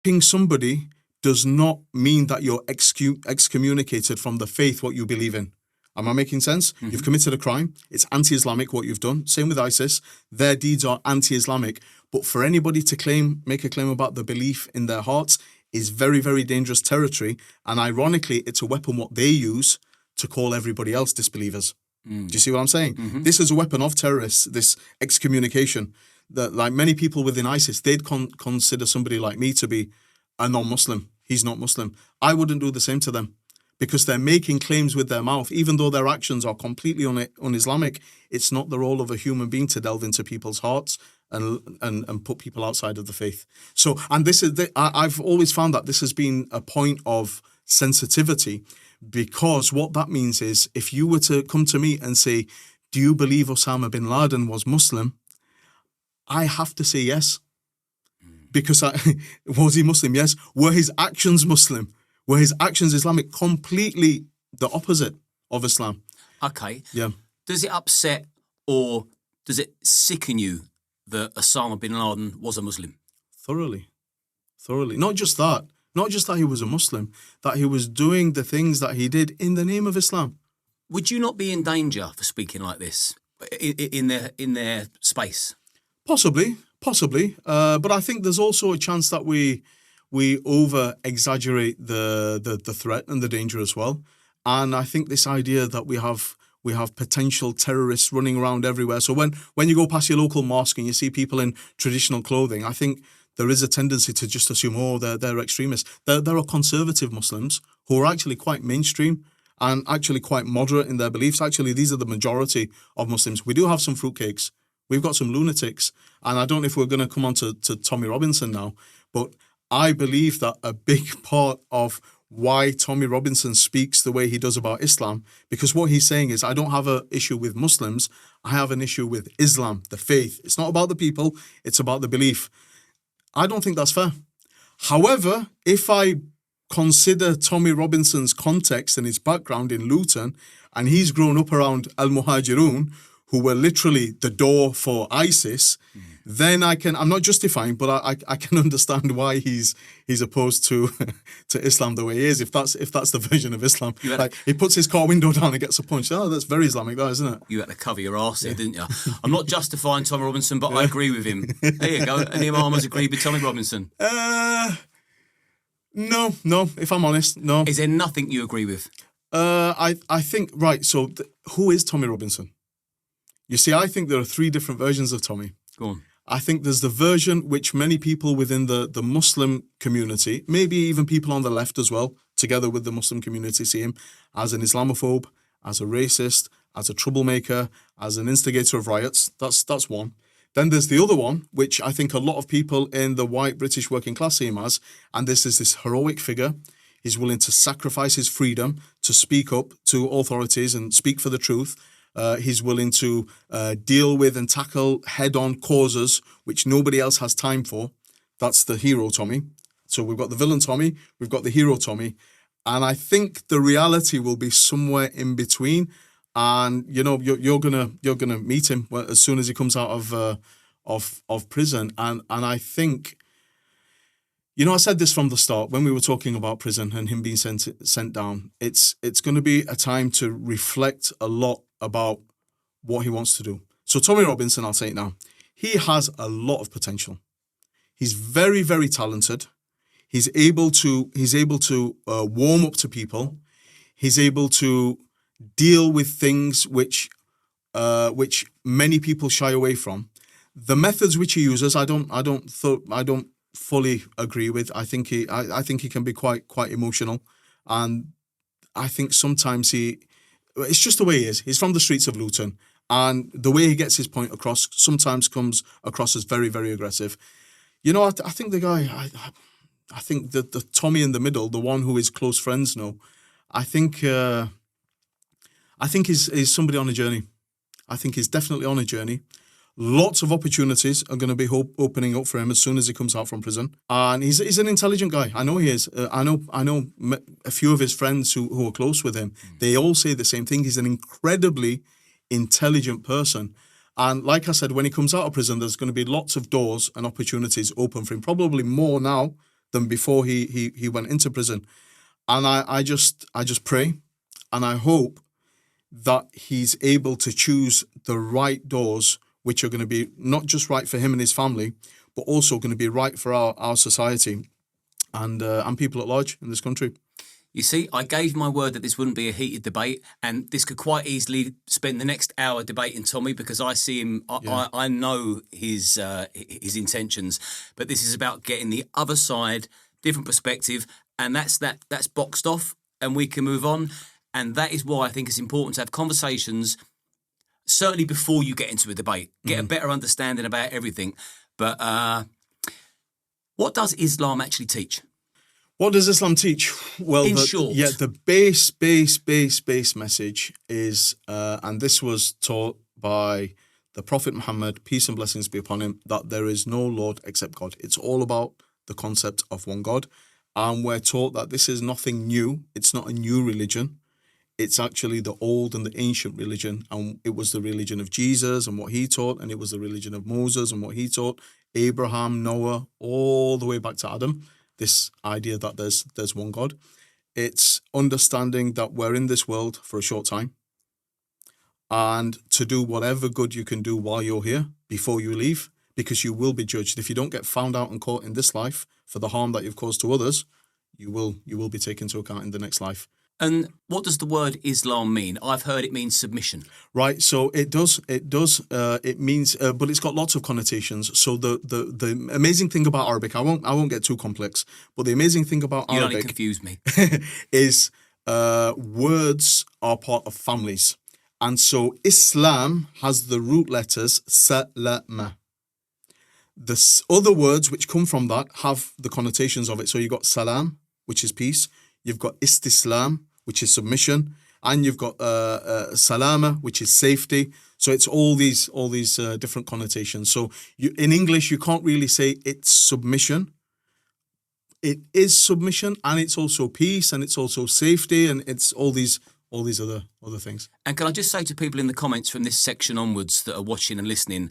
Raping somebody does not mean that you're excommunicated from the faith, what you believe in. Am I making sense? Mm-hmm. You've committed a crime. It's anti-Islamic what you've done. Same with ISIS. Their deeds are anti-Islamic. But for anybody to make a claim about the belief in their hearts is very, very dangerous territory. And ironically, it's a weapon what they use to call everybody else disbelievers. Do you see what I'm saying? Mm-hmm. This is a weapon of terrorists, this excommunication. That, like many people within ISIS, they'd consider somebody like me to be a non-Muslim. He's not Muslim. I wouldn't do the same to them because they're making claims with their mouth. Even though their actions are completely un-Islamic, it's not the role of a human being to delve into people's hearts and put people outside of the faith. So, and this is, I've always found that this has been a point of sensitivity, because what that means is if you were to come to me and say, do you believe Osama bin Laden was Muslim? I have to say yes. Because was he Muslim? Yes. Were his actions Muslim? Were his actions Islamic? Completely the opposite of Islam. Okay. Yeah. Does it upset or does it sicken you that Osama bin Laden was a Muslim? Thoroughly. Not just that he was a Muslim, that he was doing the things that he did in the name of Islam. Would you not be in danger for speaking like this in their space? Possibly. But I think there's also a chance that we over exaggerate the threat and the danger as well. And I think this idea that we have potential terrorists running around everywhere. So when you go past your local mosque and you see people in traditional clothing, I think there is a tendency to just assume, oh, they're extremists. There are conservative Muslims who are actually quite mainstream and actually quite moderate in their beliefs. Actually, these are the majority of Muslims. We do have some fruitcakes. We've got some lunatics. And I don't know if we're going to come on to Tommy Robinson now, but I believe that a big part of why Tommy Robinson speaks the way he does about Islam, because what he's saying is, I don't have an issue with Muslims, I have an issue with Islam, the faith. It's not about the people, it's about the belief. I don't think that's fair. However, if I consider Tommy Robinson's context and his background in Luton, and he's grown up around al-Muhajirun, who were literally the door for ISIS, then I'm not justifying, but I can understand why he's opposed to Islam the way he is, if that's the version of Islam. Like, he puts his car window down and gets a punch. Oh, that's very Islamic, that, isn't it? You had to cover your arse there, didn't you? I'm not justifying Tommy Robinson, but I agree with him. There you go. Any Imams agree with Tommy Robinson? No, if I'm honest, no. Is there nothing you agree with? I think, right, so who is Tommy Robinson? You see, I think there are three different versions of Tommy. Go on. I think there's the version which many people within the Muslim community, maybe even people on the left as well, together with the Muslim community, see him as an Islamophobe, as a racist, as a troublemaker, as an instigator of riots. That's one. Then there's the other one, which I think a lot of people in the white British working class see him as, and this is this heroic figure. He's willing to sacrifice his freedom to speak up to authorities and speak for the truth. He's willing to deal with and tackle head-on causes which nobody else has time for. That's the hero Tommy. So we've got the villain Tommy, we've got the hero Tommy, and I think the reality will be somewhere in between. And you know, you're gonna meet him as soon as he comes out of prison. And I think, you know, I said this from the start when we were talking about prison and him being sent down. It's going to be a time to reflect a lot about what he wants to do. So Tommy Robinson, I'll say it now, he has a lot of potential. He's very, very talented. He's able to warm up to people. He's able to deal with things which many people shy away from. The methods which he uses, I don't fully agree with. I think he can be quite emotional, and I think sometimes it's just the way he is. He's from the streets of Luton, and the way he gets his point across sometimes comes across as very, very aggressive. You know, I think the guy, I think the Tommy in the middle, the one who his close friends know, I think he's somebody on a journey. I think he's definitely on a journey. Lots of opportunities are going to be opening up for him as soon as he comes out from prison. And he's an intelligent guy. I know he is. I know a few of his friends who are close with him. They all say the same thing. He's an incredibly intelligent person. And like I said, when he comes out of prison, there's going to be lots of doors and opportunities open for him, probably more now than before he went into prison. And I just pray and I hope that he's able to choose the right doors, which are going to be not just right for him and his family, but also going to be right for our society and people at large in this country. You see, I gave my word that this wouldn't be a heated debate, and this could quite easily spend the next hour debating Tommy, because I see him, I know his intentions, but this is about getting the other side, different perspective, and that's boxed off, and we can move on. And that is why I think it's important to have conversations, certainly before you get into a debate, get a better understanding about everything. But what does Islam actually teach? What does Islam teach? Well, in short, the base message is, and this was taught by the Prophet Muhammad, peace and blessings be upon him, that there is no Lord except God. It's all about the concept of one God. And we're taught that this is nothing new. It's not a new religion. It's actually the old and the ancient religion, and it was the religion of Jesus and what he taught, and it was the religion of Moses and what he taught, Abraham, Noah, all the way back to Adam. This idea that there's one God. It's understanding that we're in this world for a short time, and to do whatever good you can do while you're here before you leave, because you will be judged. If you don't get found out and caught in this life for the harm that you've caused to others, you will be taken into account in the next life. And what does the word Islam mean? I've heard it means submission. Right, so it does. It means, but it's got lots of connotations. So the amazing thing about Arabic, I won't get too complex, but the amazing thing about You Arabic don't confuse me. is words are part of families, and so Islam has the root letters salama. The other words which come from that have the connotations of it. So you've got salam, which is peace. You've got istislam, which is submission, and you've got salama, which is safety. So it's all these different connotations. So in English, you can't really say it's submission. It is submission, and it's also peace, and it's also safety, and it's all these other things. And can I just say to people in the comments from this section onwards that are watching and listening,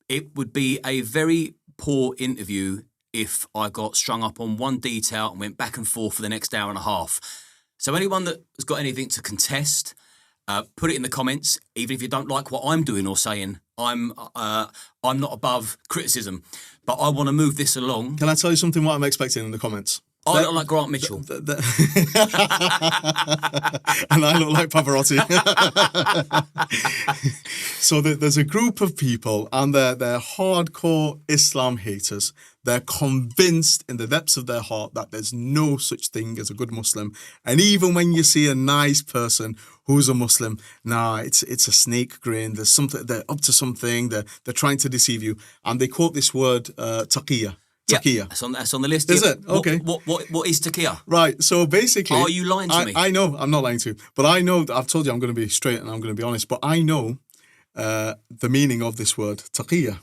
it would be a very poor interview if I got strung up on one detail and went back and forth for the next hour and a half. So anyone that has got anything to contest, put it in the comments. Even if you don't like what I'm doing or saying, I'm not above criticism, but I want to move this along. Can I tell you something what I'm expecting in the comments? I look like Grant Mitchell. And I look like Pavarotti. So there's a group of people, and they're hardcore Islam haters. They're convinced in the depths of their heart that there's no such thing as a good Muslim. And even when you see a nice person who's a Muslim, it's a snake grin. There's something, they're up to something. They're trying to deceive you. And they quote this word, taqiyya. Yeah, that's on the list. Is it? Okay. What is taqiyya? Right. So basically, are you lying to me? I know I'm not lying to you, but I know I've told you I'm going to be straight and I'm going to be honest. But I know the meaning of this word taqiyya.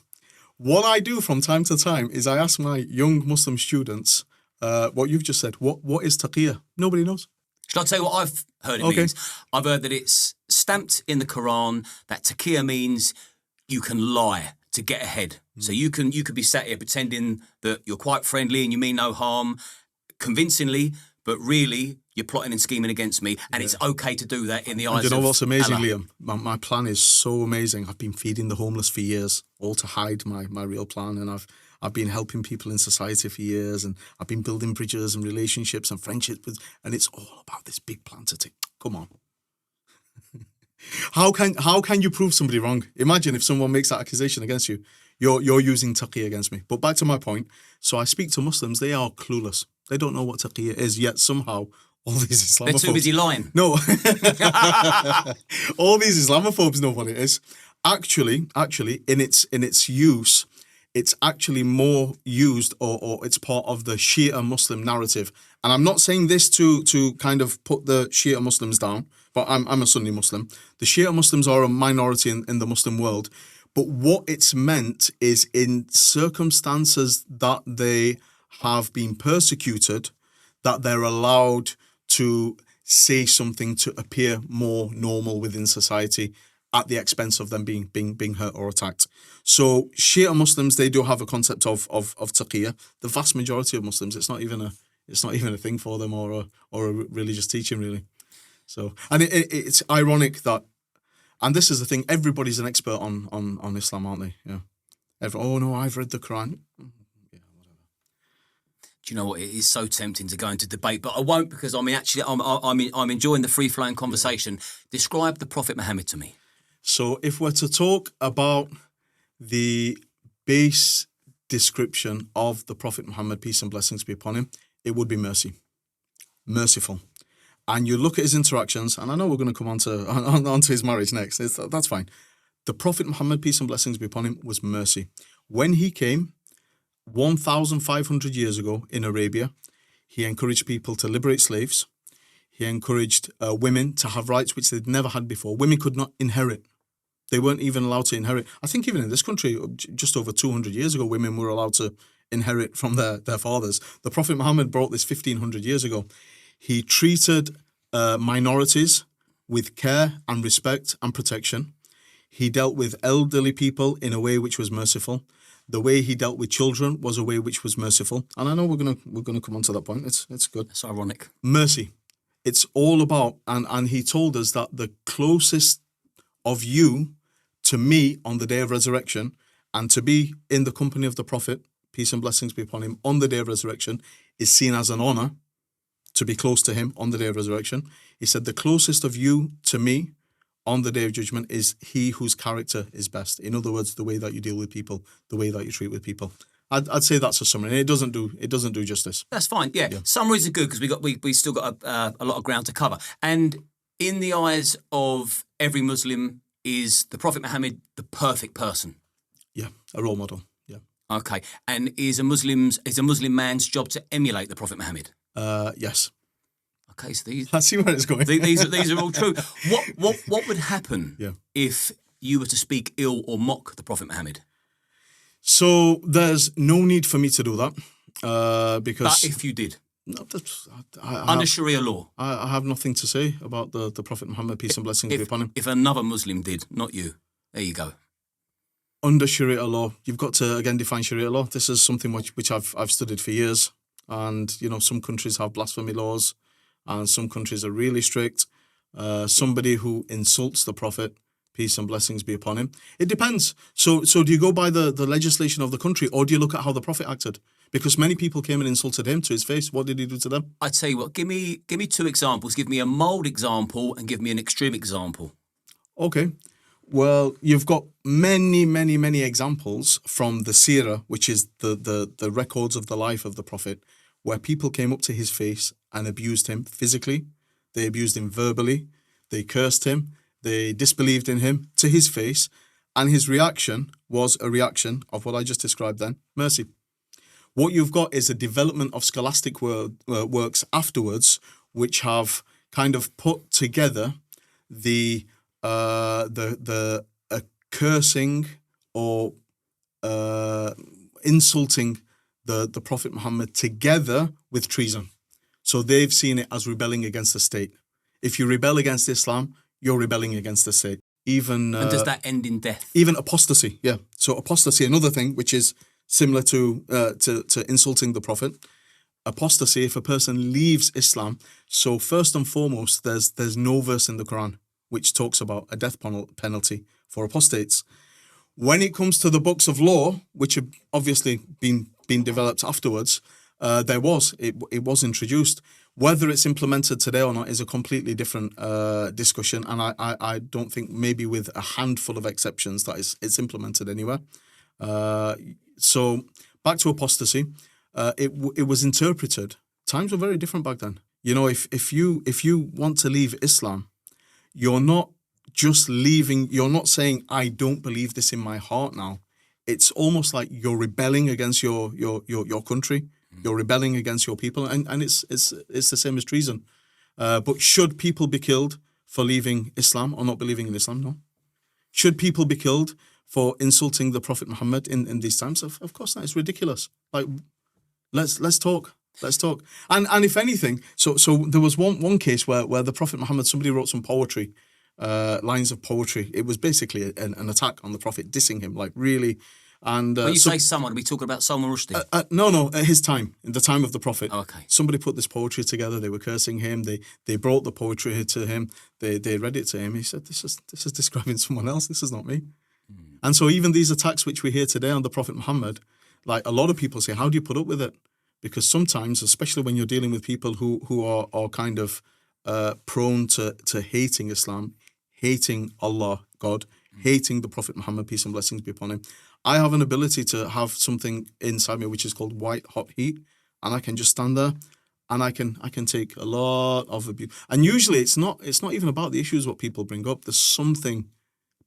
What I do from time to time is I ask my young Muslim students what you've just said. What is taqiyya? Nobody knows. Shall I tell you what I've heard it means? I've heard that it's stamped in the Quran that taqiyya means you can lie to get ahead. So you could be sat here pretending that you're quite friendly and you mean no harm, convincingly, but really you're plotting and scheming against me, and it's okay to do that in the eyes of Allah. You know what's amazing, Liam? My plan is so amazing. I've been feeding the homeless for years, all to hide my real plan, and I've been helping people in society for years, and I've been building bridges and relationships and friendships, and it's all about this big plan to take. Come on. How can you prove somebody wrong? Imagine if someone makes that accusation against you. You're using taqiyya against me. But back to my point. So I speak to Muslims. They are clueless. They don't know what taqiyya is, yet somehow all these Islamophobes... They're too busy lying. No. All these Islamophobes know what it is. Actually, in its use, it's actually more used, or it's part of the Shia Muslim narrative. And I'm not saying this to kind of put the Shia Muslims down, but I'm a Sunni Muslim. The Shia Muslims are a minority in the Muslim world. But what it's meant is in circumstances that they have been persecuted, that they're allowed to say something to appear more normal within society at the expense of them being hurt or attacked. So Shia Muslims, they do have a concept of taqiyya. The vast majority of Muslims, it's not even a thing for them or a religious teaching, really. So, and it's ironic that, and this is the thing, everybody's an expert on Islam, aren't they? Yeah. Oh no, I've read the Quran. Yeah, whatever. Do you know what? It is so tempting to go into debate, but I won't, because I'm enjoying the free flowing conversation. Yeah. Describe the Prophet Muhammad to me. So, if we're to talk about the base description of the Prophet Muhammad, peace and blessings be upon him, it would be mercy, merciful. And you look at his interactions, and I know we're going to come onto his marriage next. That's fine. The Prophet Muhammad, peace and blessings be upon him, was mercy. When he came 1,500 years ago in Arabia, he encouraged people to liberate slaves. He encouraged women to have rights which they'd never had before. Women could not inherit. They weren't even allowed to inherit. I think even in this country, just over 200 years ago, women were allowed to inherit from their fathers. The Prophet Muhammad brought this 1,500 years ago. He treated minorities with care and respect and protection. He dealt with elderly people in a way which was merciful. The way he dealt with children was a way which was merciful. And I know we're gonna come on to that point. It's good. It's ironic. Mercy. It's all about, and he told us that the closest of you to me on the day of resurrection, and to be in the company of the Prophet, peace and blessings be upon him, on the day of resurrection, is seen as an honor to be close to him on the day of resurrection. He said, the closest of you to me on the day of judgment is he whose character is best. In other words, the way that you deal with people, the way that you treat with people. I'd say that's a summary. It doesn't do justice. That's fine. Yeah. Summaries are good because we still got a lot of ground to cover. And in the eyes of every Muslim, is the Prophet Muhammad the perfect person? Yeah, a role model. Yeah. Okay. And is a Muslim man's job to emulate the Prophet Muhammad? Yes. Okay, so these. I see where it's going. These are all true. What would happen if you were to speak ill or mock the Prophet Muhammad? So there's no need for me to do that because. But if you did, no, under Sharia law, I have nothing to say about the Prophet Muhammad, peace and blessings be upon him. If another Muslim did, not you, there you go. Under Sharia law, you've got to again define Sharia law. This is something which I've studied for years, and some countries have blasphemy laws, and some countries are really strict. Somebody who insults the Prophet, peace and blessings be upon him. It depends. So do you go by the legislation of the country, or do you look at how the Prophet acted? Because many people came and insulted him to his face. What did he do to them? I tell you what, give me 2 examples. Give me a mild example and give me an extreme example. Okay. Well, you've got many, many, many examples from the seerah, which is the records of the life of the Prophet, where people came up to his face and abused him physically. They abused him verbally. They cursed him. They disbelieved in him to his face. And his reaction was a reaction of what I just described then, mercy. What you've got is a development of scholastic works afterwards, which have kind of put together the cursing or insulting the Prophet Muhammad together with treason. So they've seen it as rebelling against the state. If you rebel against Islam, you're rebelling against the state. And does that end in death? Even apostasy, yeah. So apostasy, another thing which is similar to insulting the Prophet. Apostasy, if a person leaves Islam, so first and foremost, there's no verse in the Quran which talks about a death penalty for apostates. When it comes to the books of law, which have obviously been developed afterwards, it was introduced. Whether it's implemented today or not is a completely different discussion, and I don't think, maybe with a handful of exceptions, that it's implemented anywhere. So back to apostasy, it was interpreted. Times were very different back then. If you want to leave Islam, you're not just leaving. You're not saying, I don't believe this in my heart now. It's almost like you're rebelling against your country. You're rebelling against your people, and it's the same as treason. But should people be killed for leaving Islam or not believing in Islam? No. Should people be killed for insulting the Prophet Muhammad in these times? Of course not. It's ridiculous. Like, let's talk. Let's talk. And if anything, so there was one case where the Prophet Muhammad, somebody wrote some poetry, lines of poetry. It was basically an attack on the Prophet, dissing him, like really. And when you say someone, are we talking about Salman Rushdie? No, at his time, in the time of the Prophet. Oh, okay. Somebody put this poetry together. They were cursing him. They brought the poetry to him. They read it to him. He said, "This is describing someone else. This is not me." And so even these attacks which we hear today on the Prophet Muhammad, like a lot of people say, how do you put up with it? Because sometimes, especially when you're dealing with people who are kind of prone to hating Islam, hating Allah, God, hating the Prophet Muhammad, peace and blessings be upon him, I have an ability to have something inside me which is called white hot heat, and I can just stand there and I can take a lot of abuse. And usually it's not even about the issues what people bring up. There's something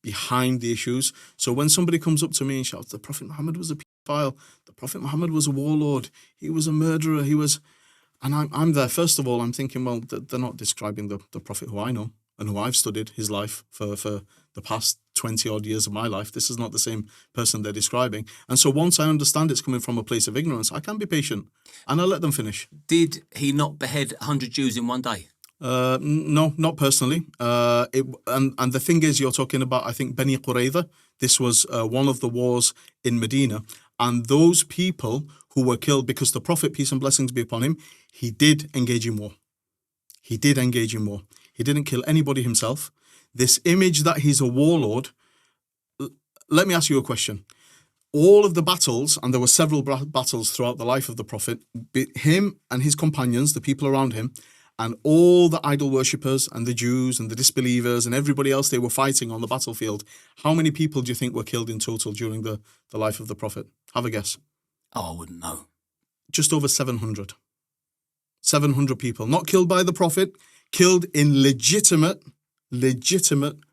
behind the issues. So when somebody comes up to me and shouts, the Prophet Muhammad was a pedophile, the Prophet Muhammad was a warlord, he was a murderer, and I'm there. First of all, I'm thinking, well, they're not describing the Prophet who I know and who I've studied his life for the past 20 odd years of my life. This is not the same person they're describing. And so once I understand it's coming from a place of ignorance, I can be patient and I'll let them finish. Did he not behead 100 Jews in one day? No, not personally. And the thing is, you're talking about, I think, Bani Qurayza. This was one of the wars in Medina. And those people who were killed, because the Prophet, peace and blessings be upon him, he did engage in war. he did engage in war. He didn't kill anybody himself. This image that he's a warlord, let me ask you a question. All of the battles, and there were several battles throughout the life of the Prophet, him and his companions, the people around him, and all the idol worshippers and the Jews and the disbelievers and everybody else they were fighting on the battlefield, how many people do you think were killed in total during the life of the Prophet? Have a guess. Oh, I wouldn't know. Just over 700. 700 people. Not killed by the Prophet, killed in legitimate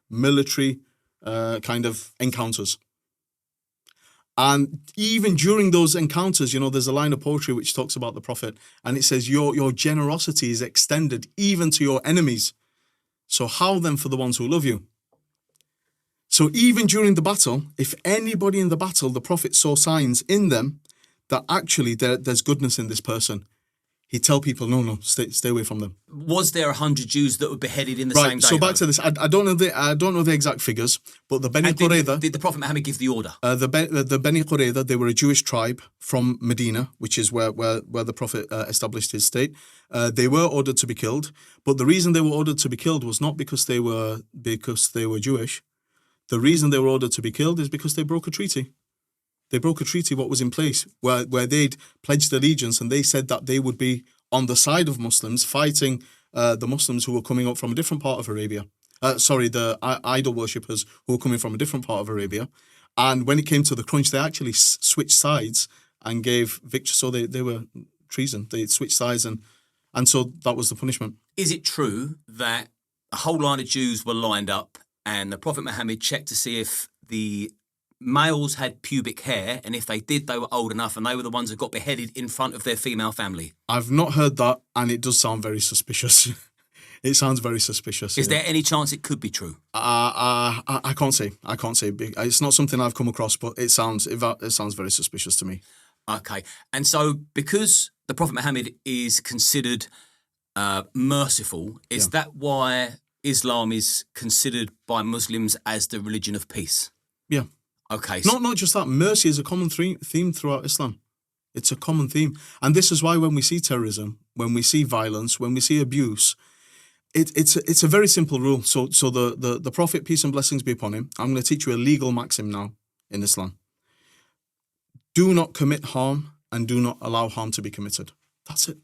military kind of encounters. And even during those encounters, you know, there's a line of poetry which talks about the Prophet, and it says, your generosity is extended even to your enemies. So how then for the ones who love you? So even during the battle, if anybody in the battle, the Prophet saw signs in them that actually there's goodness in this person, he'd tell people, no, stay away from them. Was there 100 Jews that were beheaded in the same day? So back to this. I don't know the exact figures, but the Bani Qurayza. Did the Prophet Muhammad give the order? The Bani Qurayza, they were a Jewish tribe from Medina, which is where the Prophet established his state. They were ordered to be killed, but the reason they were ordered to be killed was not because they were Jewish. The reason they were ordered to be killed is because they broke a treaty. They broke a treaty, what was in place, where they'd pledged allegiance, and they said that they would be on the side of Muslims, fighting the Muslims who were coming up from a different part of Arabia. The idol worshippers who were coming from a different part of Arabia. And when it came to the crunch, they actually switched sides and gave victory. So they were treason. They switched sides, and so that was the punishment. Is it true that a whole line of Jews were lined up and the Prophet Muhammad checked to see if the males had pubic hair, and if they did, they were old enough, and they were the ones who got beheaded in front of their female family? I've not heard that, and it does sound very suspicious. It sounds very suspicious. Is there any chance it could be true? I can't say. It's not something I've come across, but it sounds very suspicious to me. Okay. And so because the Prophet Muhammad is considered merciful, is that why Islam is considered by Muslims as the religion of peace? Yeah. Okay. Not just that. Mercy is a common theme throughout Islam. It's a common theme. And this is why when we see terrorism, when we see violence, when we see abuse, it's a very simple rule. So the Prophet, peace and blessings be upon him, I'm going to teach you a legal maxim now in Islam. Do not commit harm and do not allow harm to be committed. That's it.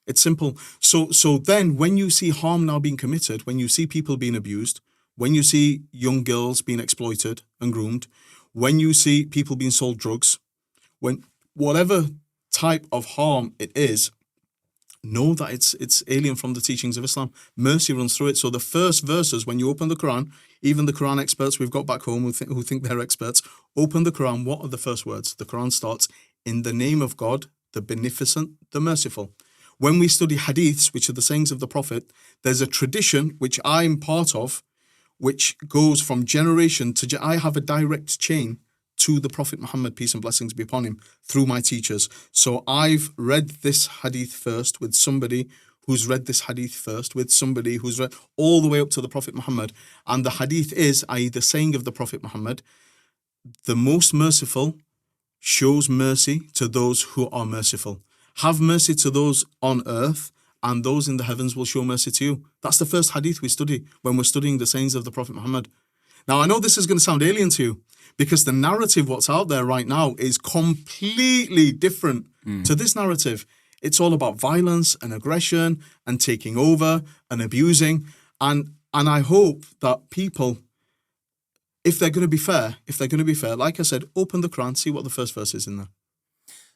It's simple. So then when you see harm now being committed, when you see people being abused, when you see young girls being exploited and groomed, when you see people being sold drugs, when whatever type of harm it is, know that it's alien from the teachings of Islam. Mercy runs through it. So the first verses, when you open the Quran, even the Quran experts we've got back home who think they're experts, open the Quran, what are the first words? The Quran starts, in the name of God, the beneficent, the merciful. When we study hadiths, which are the sayings of the Prophet, there's a tradition, which I'm part of, which goes from generation to I have a direct chain to the Prophet Muhammad, peace and blessings be upon him, through my teachers. So I've read this hadith first with somebody who's read this hadith first with somebody who's read all the way up to the Prophet Muhammad. And the hadith is, i.e. the saying of the Prophet Muhammad, the most merciful shows mercy to those who are merciful. Have mercy to those on earth, and those in the heavens will show mercy to you. That's the first hadith we study when we're studying the sayings of the Prophet Muhammad. Now, I know this is going to sound alien to you, because the narrative what's out there right now is completely different to this narrative. It's all about violence and aggression and taking over and abusing. And I hope that people, if they're going to be fair, like I said, open the Quran, see what the first verse is in there.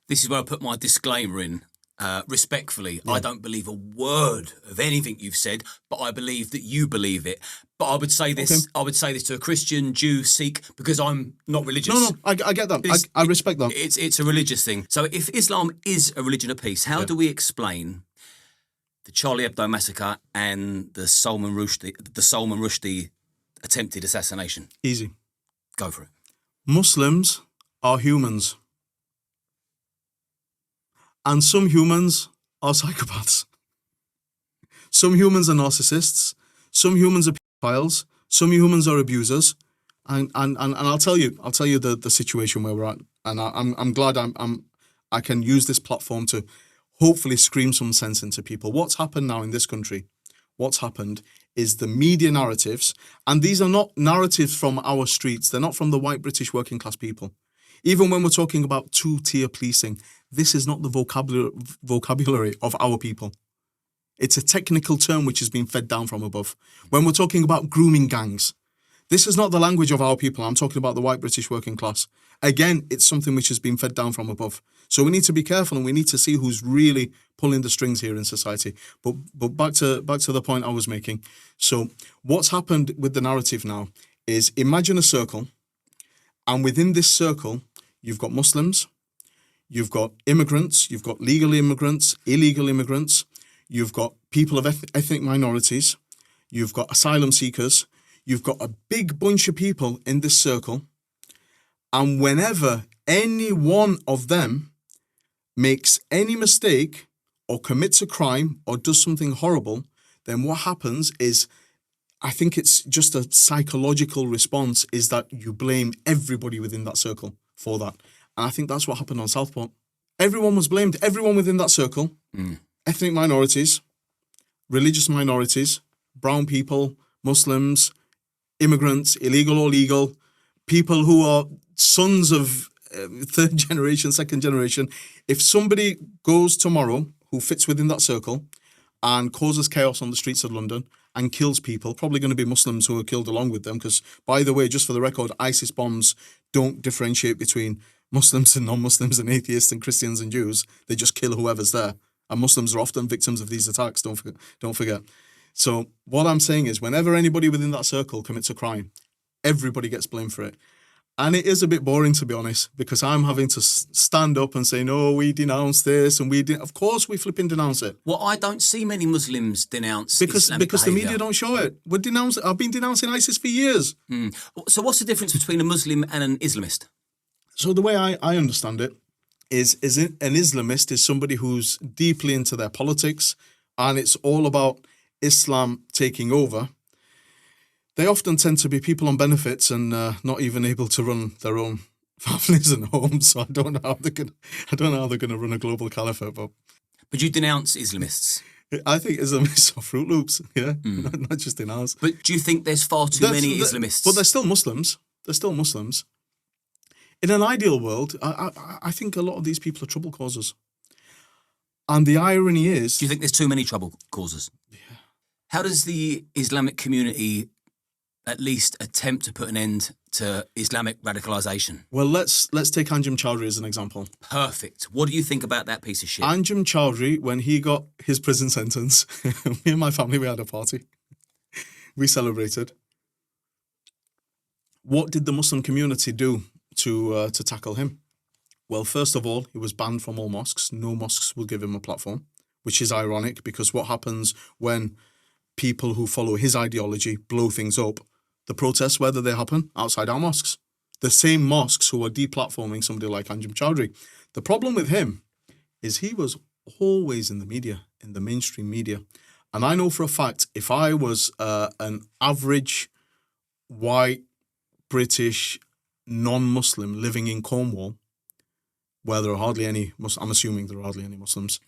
This is where I put my disclaimer in. Respectfully, I don't believe a word of anything you've said, but I believe that you believe it. But I would say this. Okay. I would say this to a Christian, Jew, Sikh, because I'm not religious. No, I get that. I respect that. It's a religious thing. So if Islam is a religion of peace, how do we explain the Charlie Hebdo massacre and the Salman Rushdie attempted assassination? Easy. Go for it. Muslims are humans. And some humans are psychopaths. Some humans are narcissists. Some humans are pedophiles. Some humans are abusers. And I'll tell you the situation where we're at. And I'm glad I can use this platform to hopefully scream some sense into people. What's happened now in this country, what's happened is the media narratives, and these are not narratives from our streets. They're not from the white British working class people. Even when we're talking about two-tier policing, this is not the vocabulary of our people. It's a technical term which has been fed down from above. When we're talking about grooming gangs, this is not the language of our people. I'm talking about the white British working class. Again, it's something which has been fed down from above. So we need to be careful, and we need to see who's really pulling the strings here in society. But back to the point I was making. So what's happened with the narrative now is, imagine a circle, and within this circle, you've got Muslims, you've got immigrants, you've got legal immigrants, illegal immigrants, you've got people of ethnic minorities, you've got asylum seekers, you've got a big bunch of people in this circle, and whenever any one of them makes any mistake or commits a crime or does something horrible, then what happens is, I think it's just a psychological response, is that you blame everybody within that circle for that. And I think that's what happened on Southport. Everyone was blamed, everyone within that circle, ethnic minorities, religious minorities, brown people, Muslims, immigrants, illegal or legal, people who are sons of third generation, second generation. If somebody goes tomorrow who fits within that circle and causes chaos on the streets of London and kills people, probably going to be Muslims who are killed along with them, because, by the way, just for the record, ISIS bombs don't differentiate between Muslims and non-Muslims and atheists and Christians and Jews. They just kill whoever's there. And Muslims are often victims of these attacks, don't forget. So what I'm saying is, whenever anybody within that circle commits a crime, everybody gets blamed for it. And it is a bit boring, to be honest, because I'm having to stand up and say, no, we denounce this, and of course we flipping denounce it. Well, I don't see many Muslims denounce Islamic because the media don't show it. I've been denouncing ISIS for years. So what's the difference between a Muslim and an Islamist? So the way I understand it is an Islamist is somebody who's deeply into their politics, and it's all about Islam taking over. They often tend to be people on benefits and not even able to run their own families and homes. So I don't know how they're going to run a global caliphate. But you denounce Islamists. I think Islamists are Fruit Loops, not just in ours. But do you think there's far too many Islamists? But they're still Muslims. In an ideal world, I think a lot of these people are trouble causers. And the irony is... Do you think there's too many trouble causers? Yeah. How does the Islamic community at least attempt to put an end to Islamic radicalisation? Well, let's take Anjem Choudary as an example. Perfect. What do you think about that piece of shit? Anjem Choudary, when he got his prison sentence, me and my family, we had a party. We celebrated. What did the Muslim community do to tackle him? Well, first of all, he was banned from all mosques. No mosques will give him a platform, which is ironic, because what happens when people who follow his ideology blow things up? The protests, whether they happen outside our mosques. The same mosques who are deplatforming somebody like Anjem Choudary. The problem with him is he was always in the media, in the mainstream media. And I know for a fact, if I was an average white British non-Muslim living in Cornwall, where there are hardly any, I'm assuming there are hardly any Muslims,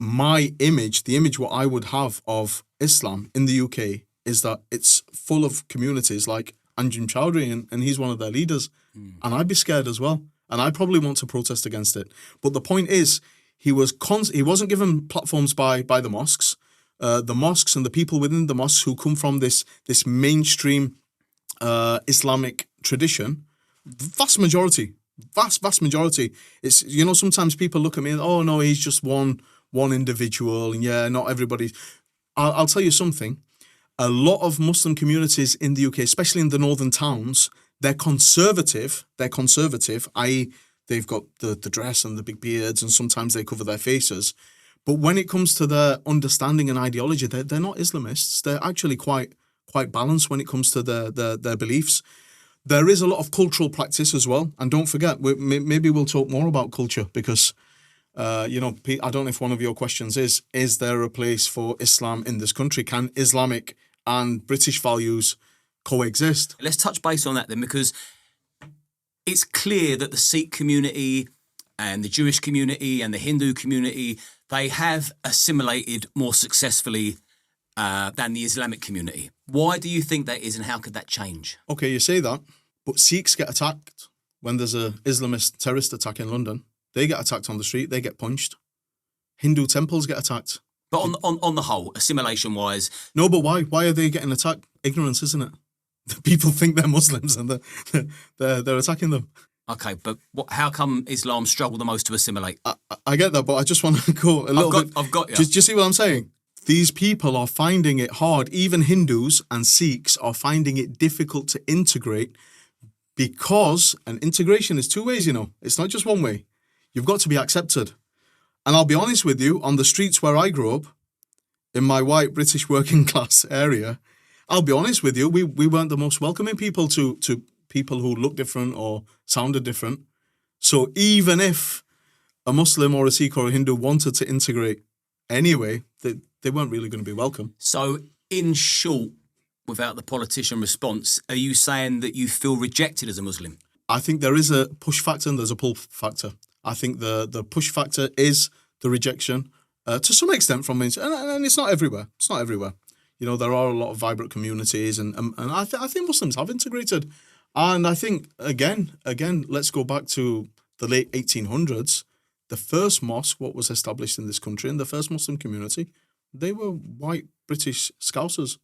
my image, the image what I would have of Islam in the UK is that it's full of communities like Anjem Choudary, and he's one of their leaders. And I'd be scared as well. And I probably want to protest against it. But the point is, he wasn't given platforms by the mosques. The mosques and the people within the mosques who come from this mainstream Islamic tradition, vast majority. It's, sometimes people look at me and, oh no, he's just one individual, and not everybody. I'll tell you something. A lot of Muslim communities in the UK, especially in the northern towns, they're conservative, i.e. they've got the dress and the big beards, and sometimes they cover their faces. But when it comes to their understanding and ideology, they're not Islamists. They're actually quite balanced when it comes to their beliefs. There is a lot of cultural practice as well. And don't forget, maybe we'll talk more about culture, because I don't know if one of your questions is there a place for Islam in this country? Can Islamic and British values coexist? Let's touch base on that then, because it's clear that the Sikh community and the Jewish community and the Hindu community, they have assimilated more successfully than the Islamic community. Why do you think that is, and how could that change? Okay, you say that, but Sikhs get attacked when there's a Islamist terrorist attack in London. They get attacked on the street, they get punched. Hindu temples get attacked. But on the whole, assimilation-wise... No, but why? Why are they getting attacked? Ignorance, isn't it? The people think they're Muslims and they're attacking them. Okay, but how come Islam struggle the most to assimilate? I get that, but I just want to go a little bit... I've got you. Do you see what I'm saying? These people are finding it hard. Even Hindus and Sikhs are finding it difficult to integrate because, and integration is two ways, you know. It's not just one way. You've got to be accepted. And I'll be honest with you, on the streets where I grew up, in my white British working class area, I'll be honest with you, we weren't the most welcoming people to people who looked different or sounded different. So even if a Muslim or a Sikh or a Hindu wanted to integrate anyway, they weren't really going to be welcome. So in short, without the politician response, are you saying that you feel rejected as a Muslim? I think there is a push factor and there's a pull factor. I think the push factor is the rejection to some extent from it, and it's not everywhere. It's not everywhere. You know, there are a lot of vibrant communities, and I think Muslims have integrated. And I think again, let's go back to the late 1800s. The first mosque, what was established in this country, and the first Muslim community, they were white British Scousers,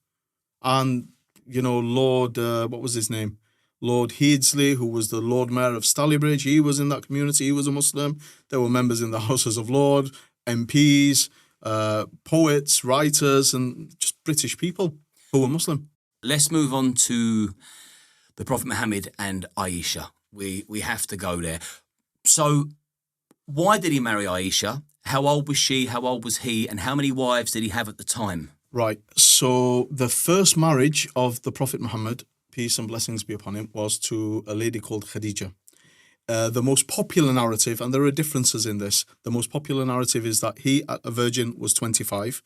and you know, Lord, what was his name? Lord 𝐬𝐿𝐫𝐿𝐫, who was the Lord Mayor of Stalybridge, he was in that community, he was a Muslim. There were members in the Houses of Lord, MPs, poets, writers, and just British people who were Muslim. Let's move on to the Prophet Muhammad and Aisha. We have to go there. So why did he marry Aisha? How old was she? How old was he? And how many wives did he have at the time? Right. So the first marriage of the Prophet Muhammad, peace and blessings be upon him, was to a lady called Khadija. The most popular narrative, and there are differences in this, the most popular narrative is that he, at a virgin, was 25,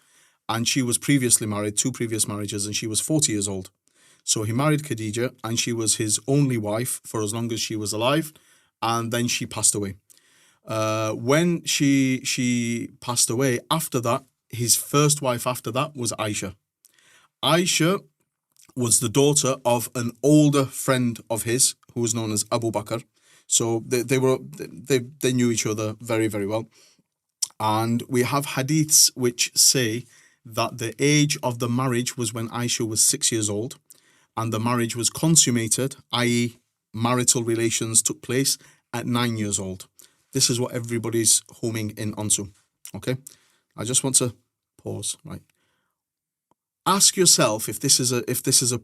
and she was previously married, 2 previous marriages, and she was 40 years old. So he married Khadija, and she was his only wife for as long as she was alive, and then she passed away. When she passed away, after that, his first wife after that was Aisha. Aisha was the daughter of an older friend of his who was known as Abu Bakr. So they knew each other very, very well. And we have hadiths which say that the age of the marriage was when Aisha was 6 years old, and the marriage was consummated, i.e. marital relations took place at 9 years old. This is what everybody's homing in onto. Okay? I just want to pause, right? Ask yourself, if this is a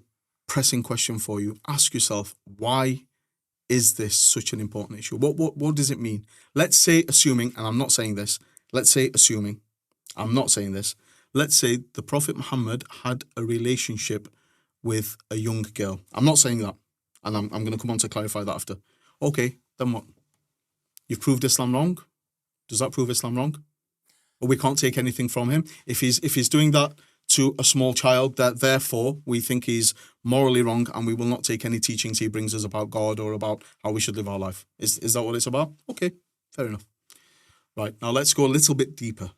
pressing question for you, ask yourself, why is this such an important issue? What does it mean? Let's say, assuming, and I'm not saying this, let's say assuming, I'm not saying this, let's say the Prophet Muhammad had a relationship with a young girl. I'm not saying that, and I'm going to come on to clarify that after. Okay, then what? You've proved Islam wrong? Does that prove Islam wrong? Or we can't take anything from him? If he's doing that to a small child, that therefore we think he's morally wrong, and we will not take any teachings he brings us about God or about how we should live our life. Is that what it's about? Okay, fair enough. Right, now let's go a little bit deeper.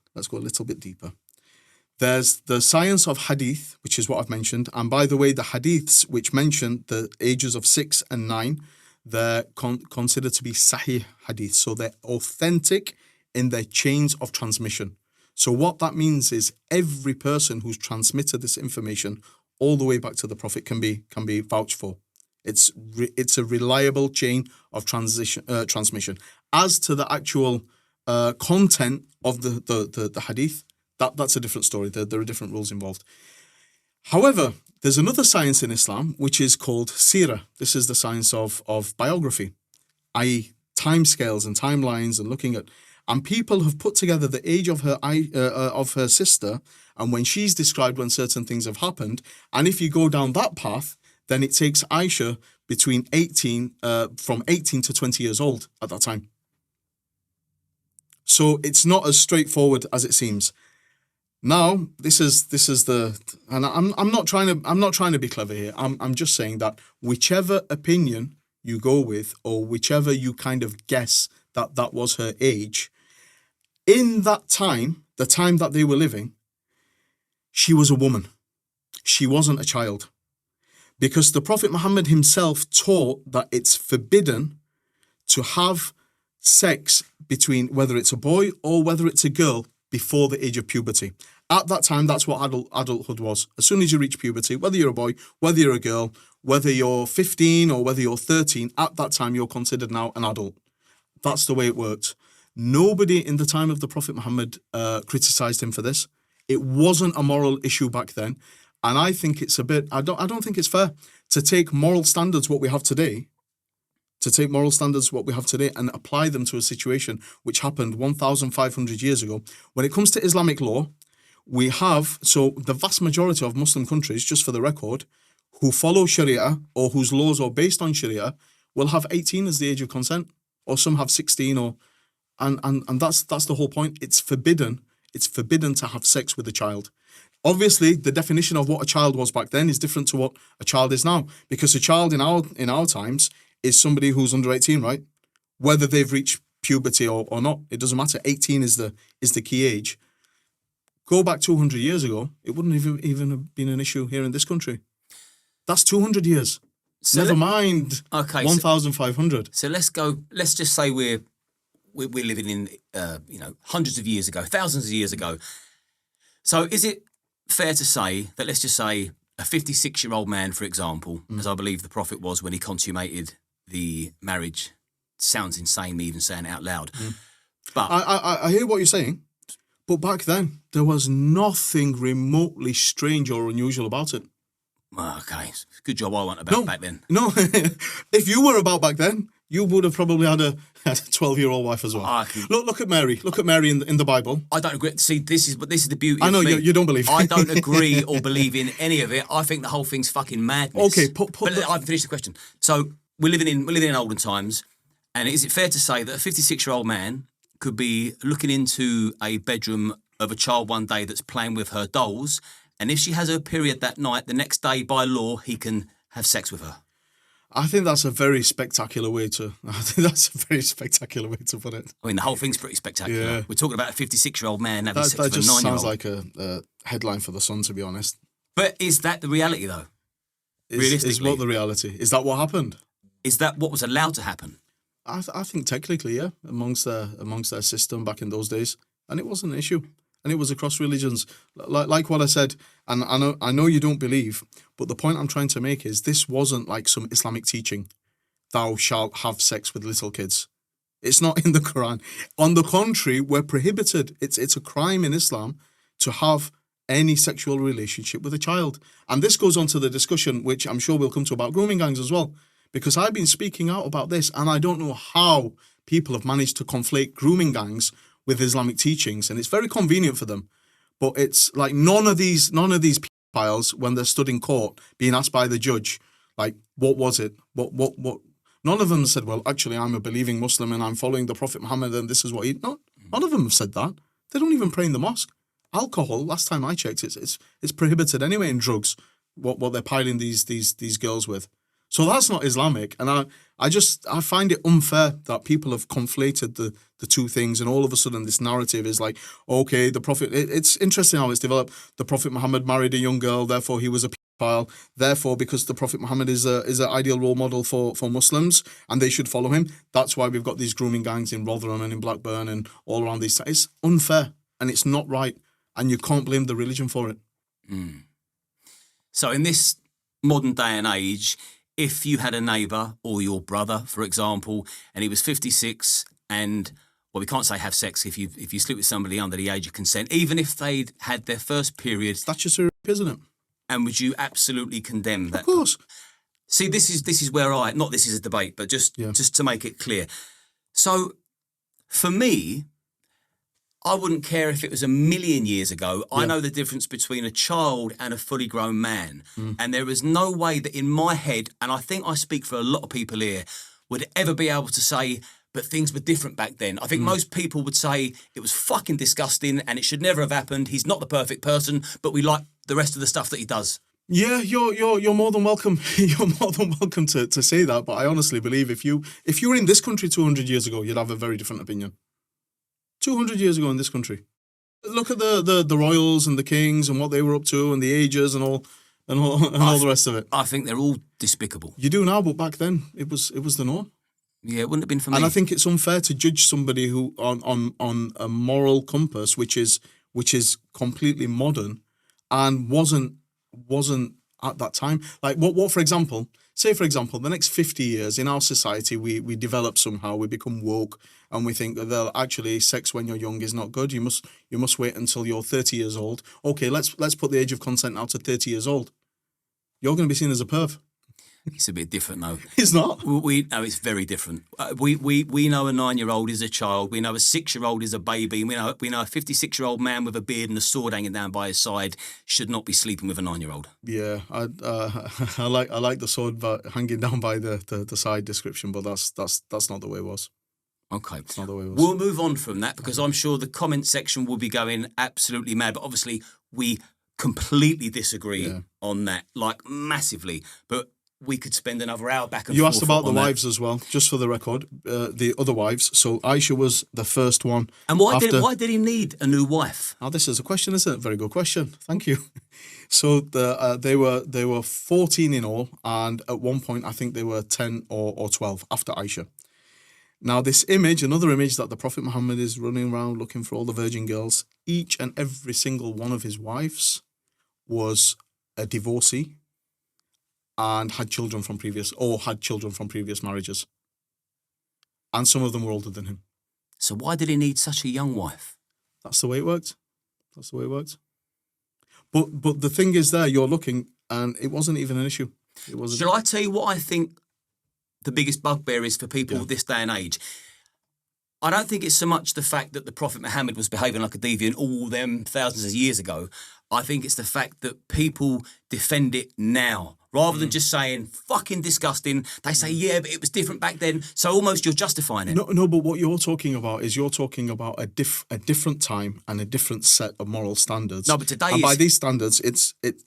There's the science of hadith, which is what I've mentioned. And by the way, the hadiths which mention the ages of 6 and 9, they're considered to be sahih hadith. So they're authentic in their chains of transmission. So what that means is every person who's transmitted this information all the way back to the Prophet can be vouched for. It's a reliable chain of transmission. As to the actual content of the hadith, that's a different story. There are different rules involved. However, there's another science in Islam which is called seerah. This is the science of biography, i.e. timescales and timelines and looking at. And people have put together the age of her sister, and when she's described when certain things have happened. And if you go down that path, then it takes Aisha from 18 to 20 years old at that time. So it's not as straightforward as it seems. Now, this is the, and I'm not trying to be clever here. I'm just saying that whichever opinion you go with, or whichever you kind of guess that was her age. In that time, the time that they were living, she was a woman. She wasn't a child. Because the Prophet Muhammad himself taught that it's forbidden to have sex between whether it's a boy or whether it's a girl before the age of puberty. At that time, that's what adulthood was. As soon as you reach puberty, whether you're a boy, whether you're a girl, whether you're 15 or whether you're 13, at that time you're considered now an adult. That's the way it worked. Nobody in the time of the Prophet Muhammad criticized him for this. It wasn't a moral issue back then. And I think it's a bit, I don't think it's fair to take moral standards, what we have today, and apply them to a situation which happened 1,500 years ago. When it comes to Islamic law, we have, so the vast majority of Muslim countries, just for the record, who follow Sharia or whose laws are based on Sharia will have 18 as the age of consent, or some have 16, and that's the whole point. It's forbidden to have sex with a child. Obviously, the definition of what a child was back then is different to what a child is now, because a child in our times is somebody who's under 18, right? Whether they've reached puberty or not, it doesn't matter. 18 is the key age. Go back 200 years ago, it wouldn't even have been an issue here in this country. That's 200 years. So never mind 1,500. So let's just say we're living in hundreds of years ago, thousands of years ago. So is it fair to say that, let's just say, a 56-year-old man, for example, as I believe the Prophet was when he consummated the marriage, sounds insane me even saying it out loud. But I hear what you're saying, but back then there was nothing remotely strange or unusual about it. Okay, good job I wasn't about back then. No, if you were about back then, you would have probably had a 12-year-old wife as well. Look at Mary. Look at Mary in the Bible. I don't agree. See, this is the beauty. I know of me. You don't believe. I don't agree or believe in any of it. I think the whole thing's fucking madness. Okay, I've finished the question. So we're living in olden times, and is it fair to say that a 56-year-old man could be looking into a bedroom of a child one day that's playing with her dolls, and if she has her period that night, the next day by law he can have sex with her? I think that's a very spectacular way to put it. I mean, the whole thing's pretty spectacular. Yeah. We're talking about a 56-year-old man having sex with a 9-year-old. That just sounds like a headline for The Sun, to be honest. But is that the reality, though? Realistically. Is what the reality? Is that what happened? Is that what was allowed to happen? I think technically, yeah, amongst their system back in those days. And it wasn't an issue. And it was across religions, like what I said. And I know you don't believe, but the point I'm trying to make is this wasn't like some Islamic teaching. Thou shalt have sex with little kids. It's not in the Quran. On the contrary, we're prohibited. It's a crime in Islam to have any sexual relationship with a child. And this goes on to the discussion, which I'm sure we'll come to, about grooming gangs as well. Because I've been speaking out about this, and I don't know how people have managed to conflate grooming gangs with Islamic teachings, and it's very convenient for them. But it's like none of these pedophiles, when they're stood in court being asked by the judge, like, what was it? What? None of them said, well, actually, I'm a believing Muslim and I'm following the Prophet Muhammad and this is what he... No, none of them have said that. They don't even pray in the mosque. Alcohol, last time I checked, it's prohibited anyway in drugs, what they're piling these girls with. So that's not Islamic. And I find it unfair that people have conflated the two things, and all of a sudden this narrative is like, okay, the Prophet... It's interesting how it's developed. The Prophet Muhammad married a young girl, therefore he was a pedophile. Therefore, because the Prophet Muhammad is an ideal role model for Muslims and they should follow him, that's why we've got these grooming gangs in Rotherham and in Blackburn and all around these... It's unfair and it's not right, and you can't blame the religion for it. So in this modern day and age, if you had a neighbour or your brother, for example, and he was 56 and, well, we can't say have sex if you sleep with somebody under the age of consent, even if they'd had their first period. That's just a rape, isn't it? And would you absolutely condemn that? Of course. See, this is where not this is a debate, but just to make it clear. So, for me, I wouldn't care if it was 1,000,000 years ago. Yeah. I know the difference between a child and a fully grown man. And there is no way that in my head, and I think I speak for a lot of people here, would ever be able to say, but things were different back then. I think most people would say it was fucking disgusting and it should never have happened. He's not the perfect person, but we like the rest of the stuff that he does. Yeah, you're more than welcome. You're more than welcome to say that. But I honestly believe if you were in this country 200 years ago, you'd have a very different opinion. 200 years ago in this country, look at the royals and the kings and what they were up to and the ages and all the rest of it. I think they're all despicable. You do now, but back then it was the norm. Yeah, it wouldn't have been for me. And I think it's unfair to judge somebody who on a moral compass which is completely modern and wasn't at that time. Like what for example, the next 50 years in our society we develop somehow, we become woke and we think that actually sex when you're young is not good. You must wait until you're 30 years old. Okay, let's put the age of consent now to 30 years old. You're going to be seen as a perv. It's a bit different, though. It's not. We know it's very different. We know a 9-year-old is a child. We know a 6-year-old is a baby. We know a 56-year-old man with a beard and a sword hanging down by his side should not be sleeping with a 9-year-old. Yeah, I like the sword hanging down by the side description, but that's not the way it was. Okay, that's not the way it was. We'll move on from that because I'm sure the comment section will be going absolutely mad. But obviously, we completely disagree on that, like massively. But we could spend another hour back and forth. You asked about the wives as well, just for the record, the other wives. So Aisha was the first one. And why did he need a new wife? Oh, this is a question, isn't it? Very good question. Thank you. So they were 14 in all, and at one point I think they were 10 or 12 after Aisha. Now this image, another image that the Prophet Muhammad is running around looking for all the virgin girls, each and every single one of his wives was a divorcee and had children from previous marriages. And some of them were older than him. So why did he need such a young wife? That's the way it worked. But the thing is there, you're looking, and it wasn't even an issue. It wasn't. Shall I tell you what I think the biggest bugbear is for people this day and age? I don't think it's so much the fact that the Prophet Muhammad was behaving like a deviant all them thousands of years ago. I think it's the fact that people defend it now. Rather than just saying, fucking disgusting, they say, yeah, but it was different back then. So almost you're justifying it. No, but what you're talking about is a different time and a different set of moral standards. No, but today by these standards,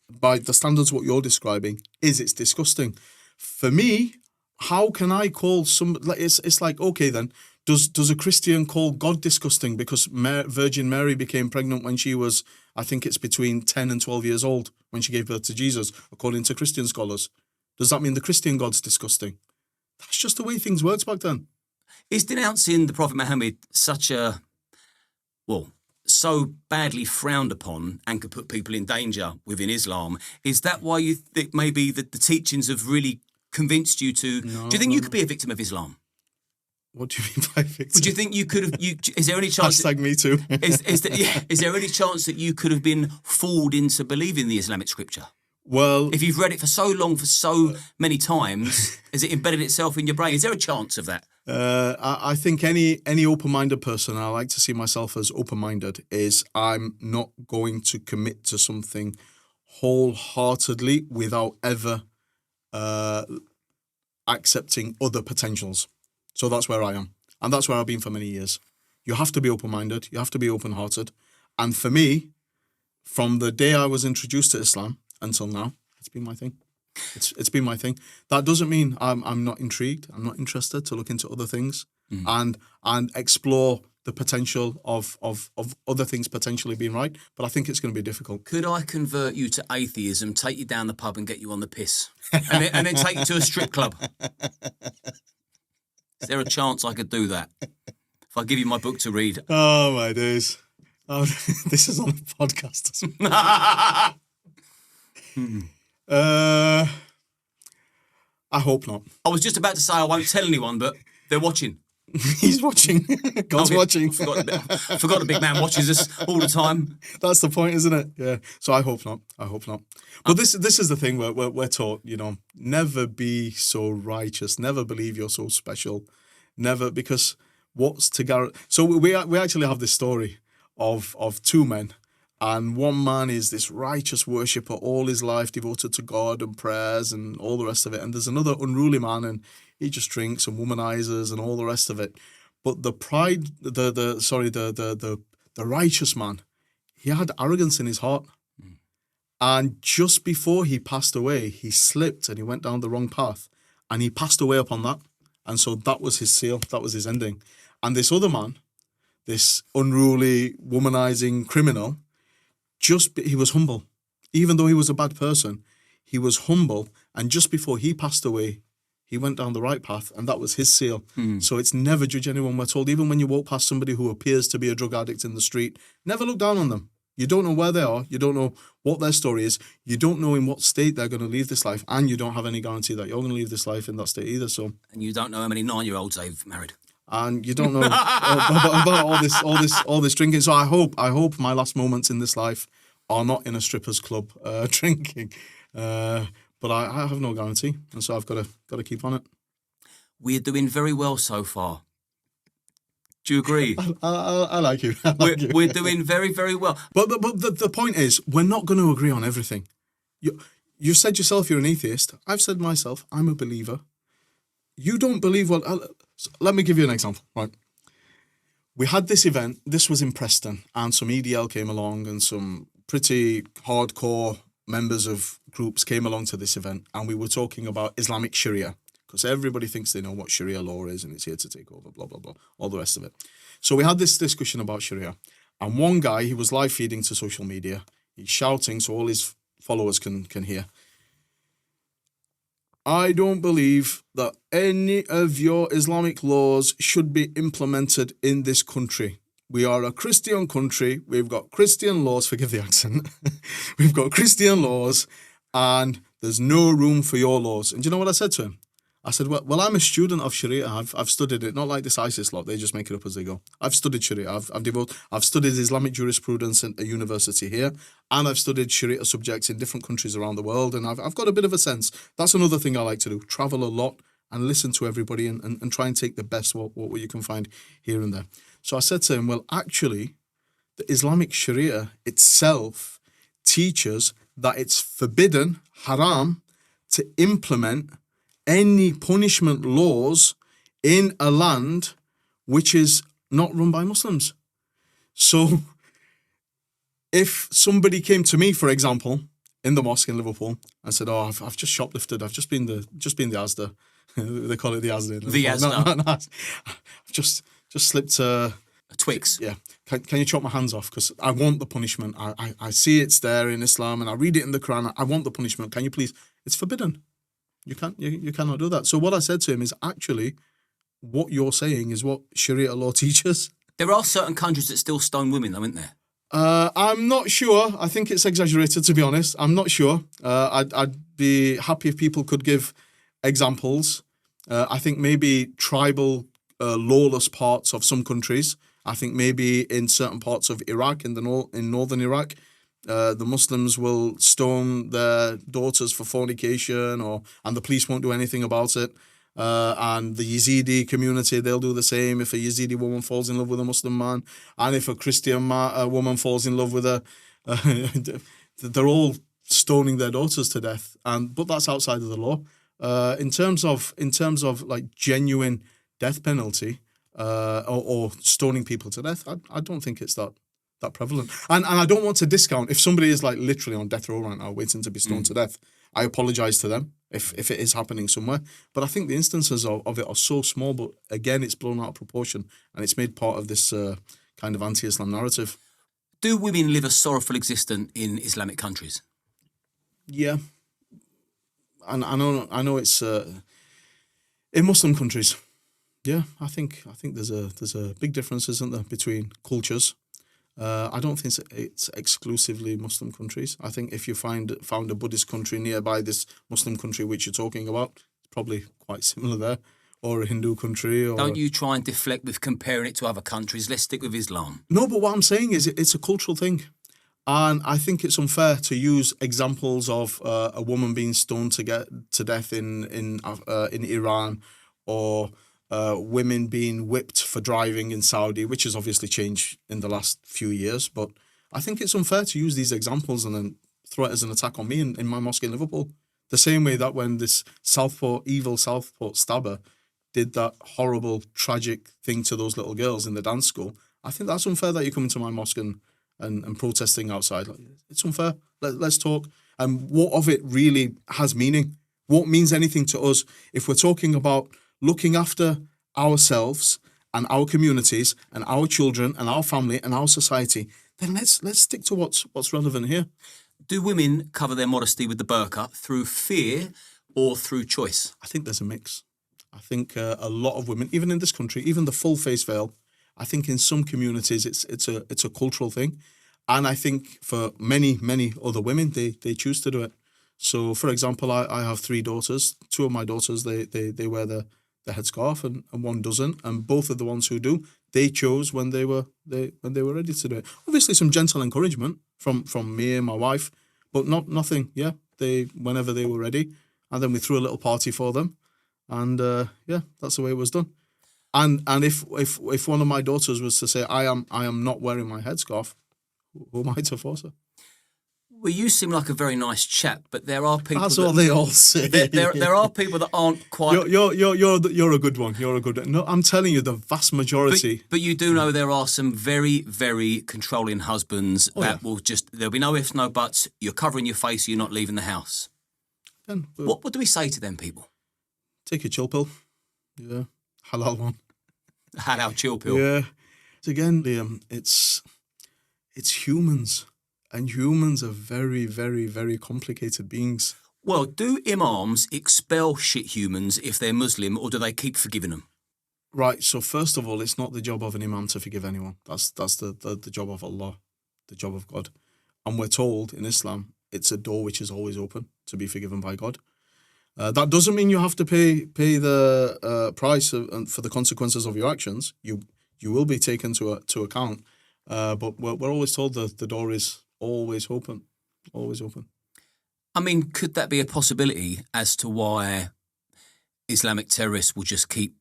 by the standards what you're describing, it's disgusting. For me, how can I call it's like, okay then, does a Christian call God disgusting because Virgin Mary became pregnant when she was, I think it's between 10 and 12 years old when she gave birth to Jesus, according to Christian scholars? Does that mean the Christian God's disgusting? That's just the way things worked back then. Is denouncing the Prophet Muhammad so badly frowned upon and could put people in danger within Islam? Is that why you think maybe that the teachings have really convinced you to... No, do you think you could be a victim of Islam? What do you mean by victim? Would you think you could have... is there any chance... Hashtag me too. Is there any chance that you could have been fooled into believing the Islamic scripture? Well... If you've read it for so long, for so many times, has it embedded itself in your brain? Is there a chance of that? I think any open-minded person, I like to see myself as open-minded, is I'm not going to commit to something wholeheartedly without ever accepting other potentials. So that's where I am. And that's where I've been for many years. You have to be open-minded. You have to be open-hearted. And for me, from the day I was introduced to Islam until now, it's been my thing. It's been my thing. That doesn't mean I'm not intrigued. I'm not interested to look into other things and explore the potential of other things potentially being right. But I think it's going to be difficult. Could I convert you to atheism, take you down the pub and get you on the piss? and then take you to a strip club? Is there a chance I could do that? If I give you my book to read. Oh, my days. Oh, this is on a podcast. I hope not. I was just about to say I won't tell anyone, but they're watching. He's watching. God's watching. I forgot the big man watches us all the time. That's the point, isn't it? Yeah. So I hope not. But this is the thing we're taught, never be so righteous, never believe you're so special, never, because what's to guarantee? So we actually have this story of two men, and one man is this righteous worshipper, all his life devoted to God and prayers and all the rest of it, and there's another unruly man, and he just drinks and womanizes and all the rest of it. But the righteous man, he had arrogance in his heart. And just before he passed away, he slipped and he went down the wrong path. And he passed away upon that. And so that was his seal. That was his ending. And this other man, this unruly, womanizing criminal, he was humble. Even though he was a bad person, he was humble. And just before he passed away, he went down the right path, and that was his seal. So it's never judge anyone, we're told. Even when you walk past somebody who appears to be a drug addict in the street, never look down on them. You don't know where they are. You don't know what their story is. You don't know in what state they're going to leave this life, and you don't have any guarantee that you're going to leave this life in that state either. So, and you don't know how many 9-year-olds they've married. And you don't know about all this drinking. So I hope my last moments in this life are not in a strippers club drinking. But I have no guarantee, and so I've got to keep on it. We're doing very well so far. Do you agree? I like you. We're doing very, very well. But the point is, we're not going to agree on everything. You said yourself you're an atheist. I've said myself I'm a believer. You don't believe what... let me give you an example. Right. We had this event. This was in Preston, and some EDL came along, and some pretty hardcore members of groups came along to this event, and we were talking about Islamic Sharia, because everybody thinks they know what Sharia law is and it's here to take over, blah, blah, blah, all the rest of it. So we had this discussion about Sharia, and one guy, he was live feeding to social media. He's shouting so all his followers can hear. I don't believe that any of your Islamic laws should be implemented in this country. We are a Christian country. We've got Christian laws. Forgive the accent. We've got Christian laws, and there's no room for your laws. And do you know what I said to him? I said, well, I'm a student of Sharia. I've studied it, not like this ISIS lot. They just make it up as they go. I've studied Sharia. I've studied Islamic jurisprudence at a university here, and I've studied Sharia subjects in different countries around the world, and I've got a bit of a sense. That's another thing I like to do, travel a lot and listen to everybody and try and take the best what you can find here and there. So I said to him, well, actually, the Islamic Sharia itself teaches that it's forbidden, haram, to implement any punishment laws in a land which is not run by Muslims. So if somebody came to me, for example, in the mosque in Liverpool and said, "Oh, I've just shoplifted. I've just been the 𝐬𝐿𝐫𝐷." They call it the 𝐬𝐿𝐫. The 𝐬𝐿𝐫. No. I've just slipped a Twix. Yeah. Can you chop my hands off? Because I want the punishment. I see it's there in Islam, and I read it in the Quran. I want the punishment. Can you please? It's forbidden. You cannot do that. So what I said to him is, actually, what you're saying is what Sharia law teaches. There are certain countries that still stone women, though, aren't there? I'm not sure. I think it's exaggerated, to be honest. I'm not sure. I'd be happy if people could give examples. I think maybe tribal, lawless parts of some countries. I think maybe in certain parts of Iraq, in northern Iraq, the Muslims will stone their daughters for fornication, and the police won't do anything about it. And the Yazidi community, they'll do the same if a Yazidi woman falls in love with a Muslim man, and if a Christian woman falls in love with they're all stoning their daughters to death. But that's outside of the law. In terms of like genuine death penalty or stoning people to death, I don't think it's that prevalent. And I don't want to discount if somebody is like literally on death row right now waiting to be stoned to death. I apologize to them if it is happening somewhere. But I think the instances of it are so small, but again, it's blown out of proportion, and it's made part of this kind of anti-Islam narrative. Do women live a sorrowful existence in Islamic countries? Yeah. And I know it's in Muslim countries. Yeah, I think there's a big difference, isn't there, between cultures. I don't think it's exclusively Muslim countries. I think if you found a Buddhist country nearby this Muslim country which you're talking about, it's probably quite similar there, or a Hindu country. Don't you try and deflect with comparing it to other countries? Let's stick with Islam. No, but what I'm saying is it's a cultural thing. And I think it's unfair to use examples of a woman being stoned to death in Iran, or women being whipped for driving in Saudi, which has obviously changed in the last few years. But I think it's unfair to use these examples and then throw it as an attack on me in my mosque in Liverpool. The same way that when this evil Southport stabber did that horrible, tragic thing to those little girls in the dance school, I think that's unfair that you come into my mosque and and protesting outside. Like, it's unfair. Let's talk. And what of it really has meaning? What means anything to us? If we're talking about looking after ourselves and our communities and our children and our family and our society, then let's stick to what's relevant here. Do women cover their modesty with the burqa through fear or through choice? I think there's a mix. I think a lot of women, even in this country, even the full face veil, I think in some communities it's a cultural thing. And I think for many other women, they choose to do it. So, for example, I have 3 daughters. 2 of my daughters, they wear the headscarf, and one doesn't. And both of the ones who do, they chose when they were ready to do it. Obviously, some gentle encouragement from me and my wife, but nothing. Yeah, whenever they were ready, and then we threw a little party for them, and that's the way it was done. And if one of my daughters was to say I am not wearing my headscarf, who am I to force her? Well, you seem like a very nice chap, but there are people. That's what they all say. There are people that aren't quite. You're a good one. You're a good one. No, I'm telling you, the vast majority. But you do know there are some very, very controlling husbands that will there'll be no ifs, no buts. You're covering your face. You're not leaving the house. Then, what do we say to them people? Take a chill pill. Yeah, halal one. Halal chill pill. Yeah. Again, Liam, it's humans. And humans are very, very, very complicated beings. Well, do imams expel shit humans if they're Muslim, or do they keep forgiving them? Right, so first of all, it's not the job of an imam to forgive anyone. That's the job of Allah, the job of God. And we're told in Islam, it's a door which is always open to be forgiven by God. That doesn't mean you have to pay the price for the consequences of your actions. You will be taken to account. But we're always told that the door is always open, always open. I mean, could that be a possibility as to why Islamic terrorists will just keep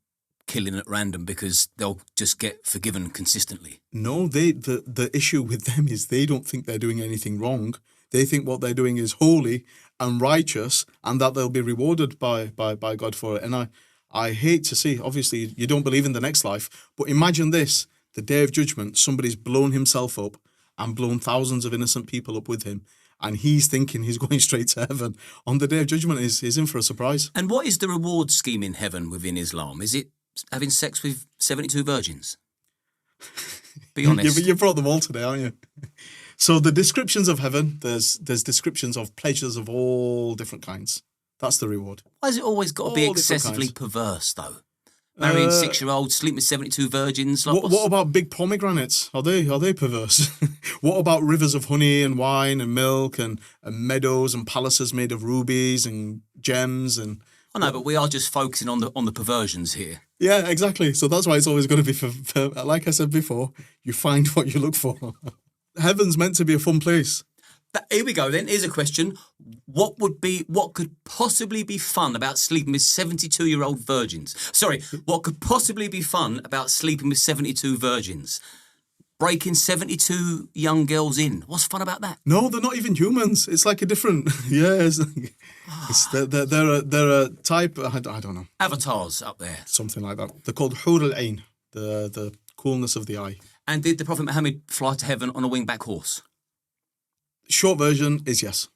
killing at random because they'll just get forgiven consistently? No, the issue with them is they don't think they're doing anything wrong. They think what they're doing is holy and righteous, and that they'll be rewarded by God for it. And I hate to see, obviously, you don't believe in the next life, but imagine this, the day of judgment, somebody's blown himself up and blown thousands of innocent people up with him, and he's thinking he's going straight to heaven. On the day of judgment, he's in for a surprise. And what is the reward scheme in heaven within Islam? Is it having sex with 72 virgins? Be honest. You brought them all today, aren't you? So the descriptions of heaven, there's descriptions of pleasures of all different kinds. That's the reward. Why has it always got to be excessively perverse, though? Marrying 6-year-olds, sleeping with 72 virgins. Like what about big pomegranates? Are they perverse? What about rivers of honey and wine and milk and meadows and palaces made of rubies and gems and? I know, but we are just focusing on the perversions here. Yeah, exactly. So that's why it's always going to be for like I said before, you find what you look for. Heaven's meant to be a fun place. Here we go then. Here's a question. What could possibly be fun about sleeping with 72-year-old virgins? Sorry, what could possibly be fun about sleeping with 72 virgins? Breaking 72 young girls in. What's fun about that? No, they're not even humans. It's like a different, they're a type, I don't know. Avatars up there. Something like that. They're called 𝐸𝐻𝐻𝐴ين, the coolness of the eye. And did the Prophet Muhammad fly to heaven on a wingback horse? Short version is yes.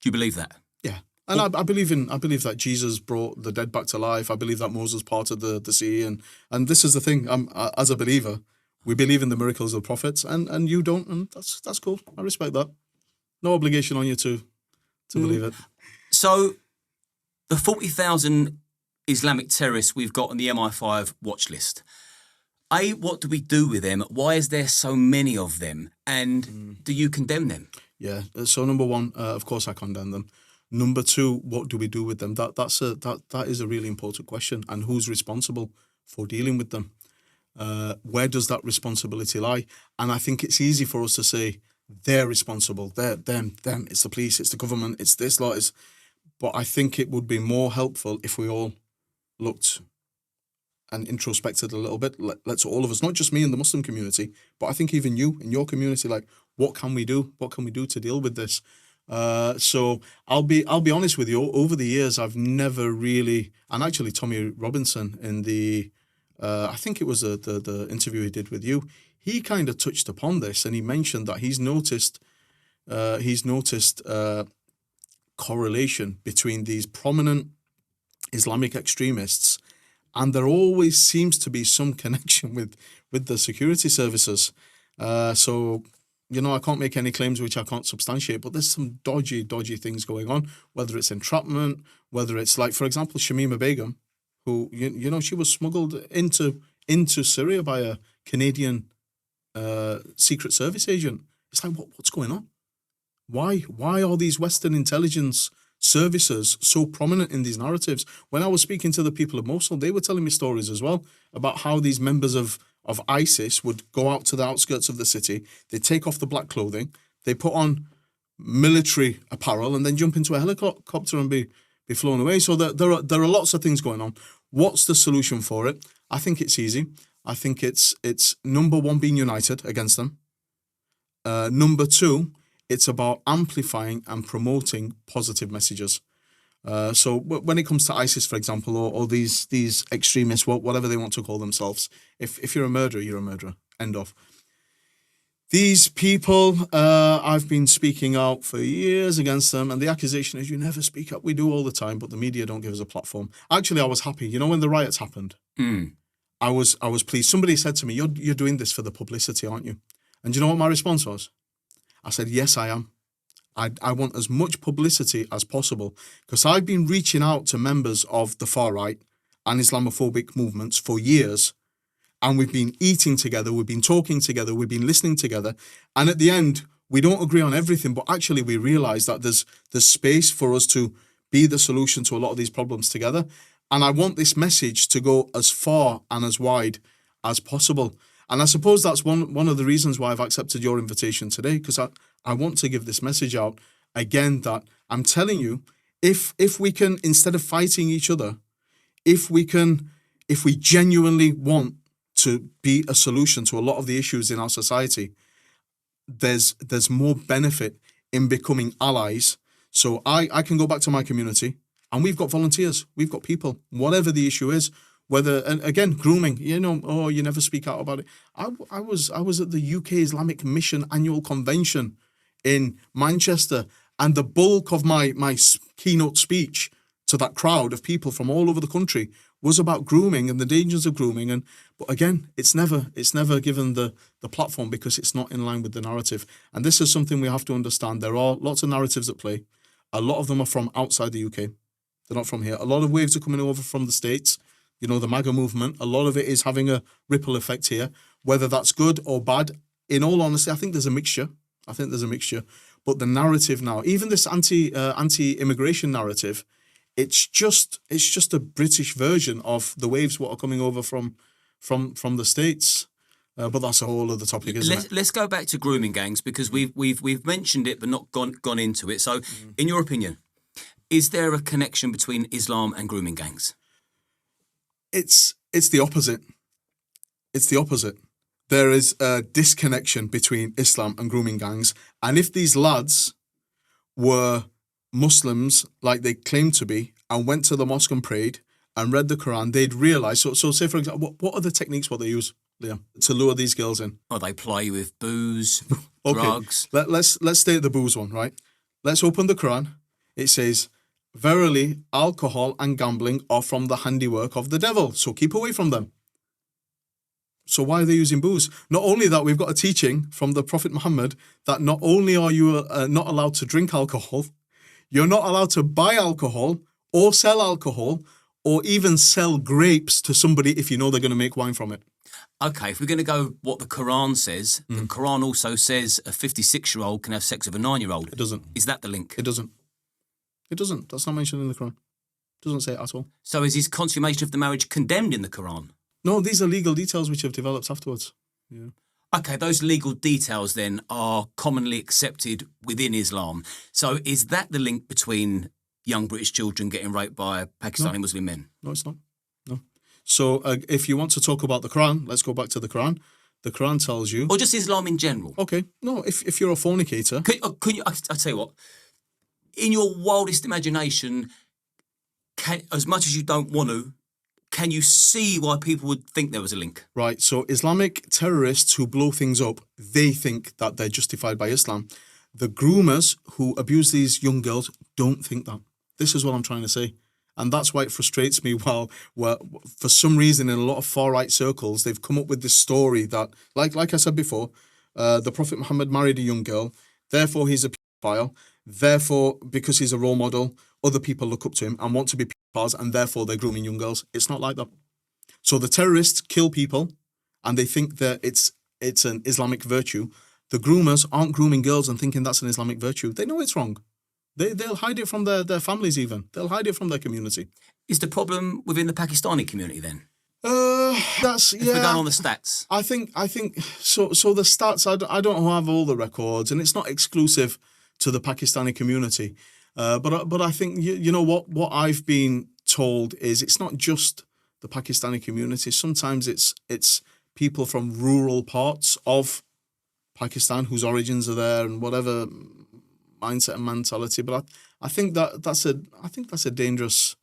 Do you believe that? Yeah. And I believe that Jesus brought the dead back to life. I believe that Moses parted the sea. And this is the thing. As a believer, we believe in the miracles of the prophets, and you don't, and that's cool. I respect that. No obligation on you to believe it. So the 40,000 Islamic terrorists we've got on the MI5 watch list. What do we do with them? Why is there so many of them? And do you condemn them? Yeah. So number one, of course, I condemn them. Number two, what do we do with them? That is a really important question. And who's responsible for dealing with them? Where does that responsibility lie? And I think it's easy for us to say they're responsible. They're them. It's the police. It's the government. It's this lot. But I think it would be more helpful if we all looked and introspected a little bit. Let's all of us, not just me in the Muslim community, but I think even you in your community, like, what can we do? What can we do to deal with this? So I'll be honest with you. Over the years, I've never really, and actually Tommy Robinson in the, I think it was the interview he did with you, he kind of touched upon this, and he mentioned that he's noticed correlation between these prominent Islamic extremists, and there always seems to be some connection with the security services. So, I can't make any claims which I can't substantiate, but there's some dodgy things going on, whether it's entrapment, whether it's like, for example, Shamima Begum, who, she was smuggled into Syria by a Canadian Secret Service agent. It's like, what's going on? Why are these Western intelligence services so prominent in these narratives? When I was speaking to the people of Mosul, they were telling me stories as well about how these members of ISIS would go out to the outskirts of the city, they take off the black clothing, they put on military apparel, and then jump into a helicopter and be flown away. So there are lots of things going on. What's the solution for it? I think it's easy. I think it's number one, being united against them. Number two, it's about amplifying and promoting positive messages. So when it comes to ISIS, for example, or these extremists, whatever they want to call themselves, if you're a murderer, you're a murderer. End of. These people, I've been speaking out for years against them, and the accusation is you never speak up. We do all the time, but the media don't give us a platform. Actually, I was happy. When the riots happened, I was pleased. Somebody said to me, "You're doing this for the publicity, aren't you?" And do you know what my response was? I said, "Yes, I am. I want as much publicity as possible, because I've been reaching out to members of the far right and Islamophobic movements for years, and we've been eating together, we've been talking together, we've been listening together, and at the end, we don't agree on everything, but actually we realize that there's space for us to be the solution to a lot of these problems together, and I want this message to go as far and as wide as possible." And I suppose that's one of the reasons why I've accepted your invitation today, because I want to give this message out again, that I'm telling you, if we can, instead of fighting each other, if we genuinely want to be a solution to a lot of the issues in our society, there's more benefit in becoming allies. So I can go back to my community, and we've got volunteers, we've got people, whatever the issue is. Whether, and again, grooming, you never speak out about it. I was at the UK Islamic Mission Annual Convention in Manchester, and the bulk of my keynote speech to that crowd of people from all over the country was about grooming and the dangers of grooming. But again, it's never given the platform, because it's not in line with the narrative. And this is something we have to understand. There are lots of narratives at play. A lot of them are from outside the UK. They're not from here. A lot of waves are coming over from the States. The MAGA movement, a lot of it is having a ripple effect here. Whether that's good or bad, in all honesty, I think there's a mixture. But the narrative now, even this anti-immigration narrative, it's just a British version of the waves what are coming over from the States. But that's a whole other topic, isn't it? Let's go back to grooming gangs, because we've mentioned it but not gone into it. So, in your opinion, is there a connection between Islam and grooming gangs? It's the opposite. It's the opposite. There is a disconnection between Islam and grooming gangs. And if these lads were Muslims, like they claim to be, and went to the mosque and prayed and read the Quran, they'd realise. So say, for example, what are the techniques what they use, Liam, to lure these girls in? Oh, they ply you with booze, okay. drugs. Let's stay at the booze one, right? Let's open the Quran. It says, "Verily, alcohol and gambling are from the handiwork of the devil, so keep away from them." So why are they using booze? Not only that, we've got a teaching from the Prophet Muhammad that not only are you not allowed to drink alcohol, you're not allowed to buy alcohol or sell alcohol or even sell grapes to somebody if you know they're going to make wine from it. Okay, if we're going to go what the Quran says, the Quran also says a 56-year-old can have sex with a 9-year-old. It doesn't. Is that the link? It doesn't. It doesn't. That's not mentioned in the Quran. It doesn't say it at all. So is his consummation of the marriage condemned in the Quran? No, these are legal details which have developed afterwards. Yeah. Okay, those legal details then are commonly accepted within Islam. So is that the link between young British children getting raped by Pakistani Muslim men? No, it's not. No. So if you want to talk about the Quran, let's go back to the Quran. The Quran tells you... Or just Islam in general? Okay. No, if you're a fornicator... Can you, I'll tell you what. In your wildest imagination, as much as you don't want to, can you see why people would think there was a link? Right. So Islamic terrorists who blow things up, they think that they're justified by Islam. The groomers who abuse these young girls don't think that. This is what I'm trying to say. And that's why it frustrates me. Well, for some reason, in a lot of far-right circles, they've come up with this story that, like I said before, the Prophet Muhammad married a young girl, therefore he's a pedophile, therefore, because he's a role model, other people look up to him and want to be pedophiles, and therefore they're grooming young girls. It's not like that. So the terrorists kill people, and they think that it's an Islamic virtue. The groomers aren't grooming girls and thinking that's an Islamic virtue. They know it's wrong. They'll hide it from their families even. They'll hide it from their community. Is the problem within the Pakistani community then? That's, if we're going on the stats. I think so. So the stats, I don't have all the records, and it's not exclusive to the Pakistani community. But I think you know what I've been told is it's not just the Pakistani community. Sometimes it's people from rural parts of Pakistan whose origins are there and whatever mindset and mentality. But I think that's a dangerous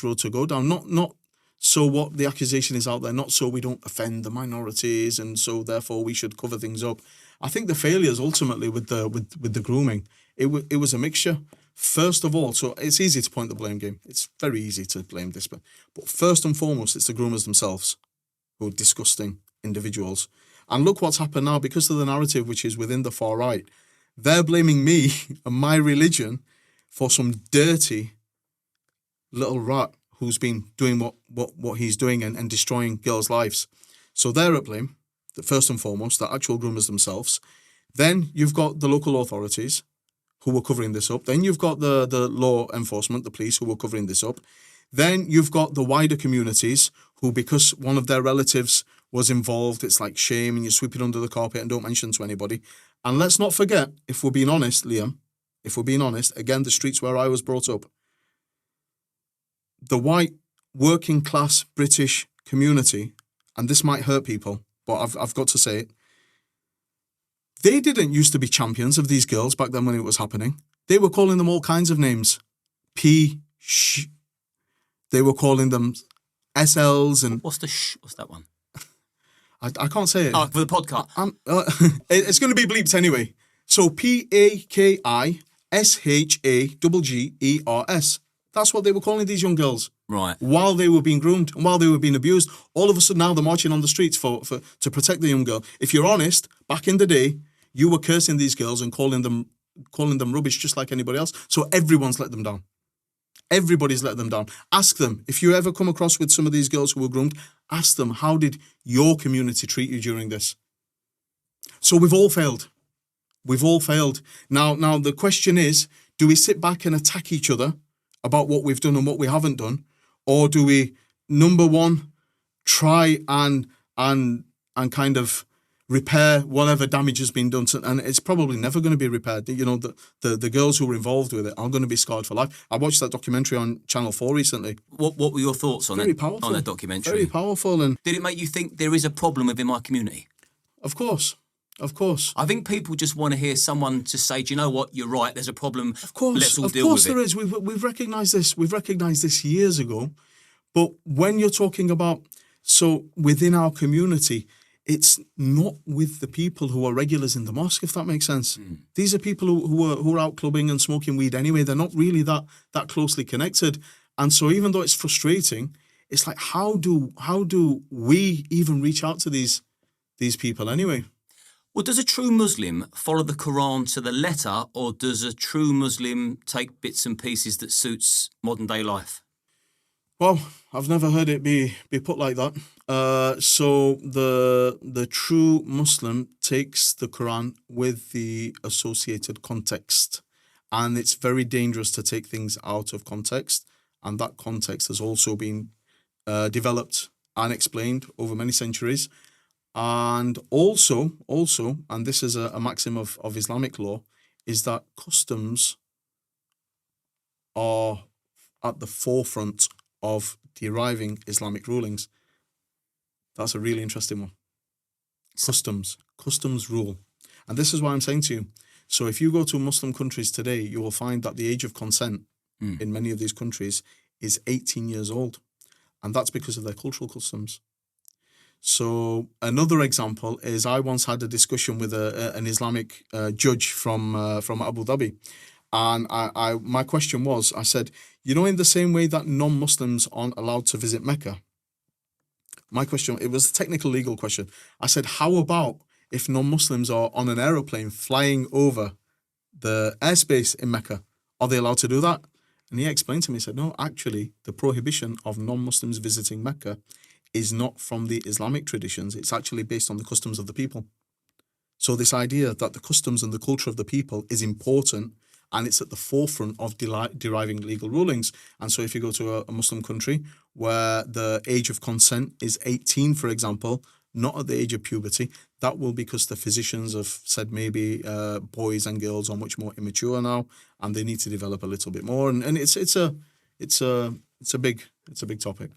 road to go down. Not so what the accusation is out there, not so we don't offend the minorities and so therefore we should cover things up. I think the failures ultimately with the grooming, it was a mixture. First of all, so it's easy to point the blame game. It's very easy to blame this, but first and foremost, it's the groomers themselves who are disgusting individuals. And look what's happened now because of the narrative which is within the far right. They're blaming me and my religion for some dirty little rat who's been doing what he's doing and destroying girls' lives. So they're at blame, first and foremost, the actual groomers themselves. Then you've got the local authorities who were covering this up. Then you've got the law enforcement, the police, who were covering this up. Then you've got the wider communities who, because one of their relatives was involved, it's like shame and you sweep it under the carpet and don't mention to anybody. And let's not forget, if we're being honest, Liam, if we're being honest, again, the streets where I was brought up, the white working class British community, and this might hurt people, but I've got to say it, they didn't used to be champions of these girls back then when it was happening. They were calling them all kinds of names. They were calling them SLs and... What's that one? I can't say it. Oh, for the podcast. It's going to be bleeped anyway. So PAKISHAGGERS. That's what they were calling these young girls. Right. While they were being groomed and while they were being abused. All of a sudden now they're marching on the streets to protect the young girl. If you're honest, back in the day, you were cursing these girls and calling them rubbish just like anybody else. So everyone's let them down. Everybody's let them down. Ask them, if you ever come across with some of these girls who were groomed, ask them, how did your community treat you during this? So we've all failed. We've all failed. Now the question is, do we sit back and attack each other about what we've done and what we haven't done? Or do we, number one, try and kind of repair whatever damage has been done, and it's probably never going to be repaired. You know, the girls who were involved with it are going to be scarred for life. I watched that documentary on Channel 4 recently. What were your thoughts on Very powerful. On that documentary? Very powerful. And did it make you think there is a problem within my community? Of course. I think people just want to hear someone just say, do you know what, you're right, there's a problem. Of course. Let's all deal with it. Of course there is. We've recognised this. We've recognised this years ago. But when you're talking about, so within our community, it's not with the people who are regulars in the mosque, if that makes sense. Mm. These are people who are out clubbing and smoking weed anyway. They're not really that closely connected. And so even though it's frustrating, it's like, how do we even reach out to these people anyway? Well, does a true Muslim follow the Quran to the letter, or does a true Muslim take bits and pieces that suits modern day life? Well, I've never heard it be put like that. So the true Muslim takes the Quran with the associated context, and it's very dangerous to take things out of context, and that context has also been developed and explained over many centuries. And also, and this is a maxim of Islamic law, is that customs are at the forefront of deriving Islamic rulings. That's a really interesting one. Customs rule. And this is why I'm saying to you, so if you go to Muslim countries today, you will find that the age of consent in many of these countries is 18 years old. and that's because of their cultural customs. So another example is I once had a discussion with an Islamic judge from Abu Dhabi, and my question was, I said, in the same way that non-Muslims aren't allowed to visit Mecca, my question, it was a technical legal question. I said, how about if non-Muslims are on an aeroplane flying over the airspace in Mecca? Are they allowed to do that? And he explained to me, he said, no, actually, the prohibition of non-Muslims visiting Mecca is not from the Islamic traditions. It's actually based on the customs of the people. So this idea that the customs and the culture of the people is important, and it's at the forefront of deriving legal rulings. And so if you go to a Muslim country where the age of consent is 18, for example, not at the age of puberty, that will be because the physicians have said maybe boys and girls are much more immature now, and they need to develop a little bit more. And it's a big topic.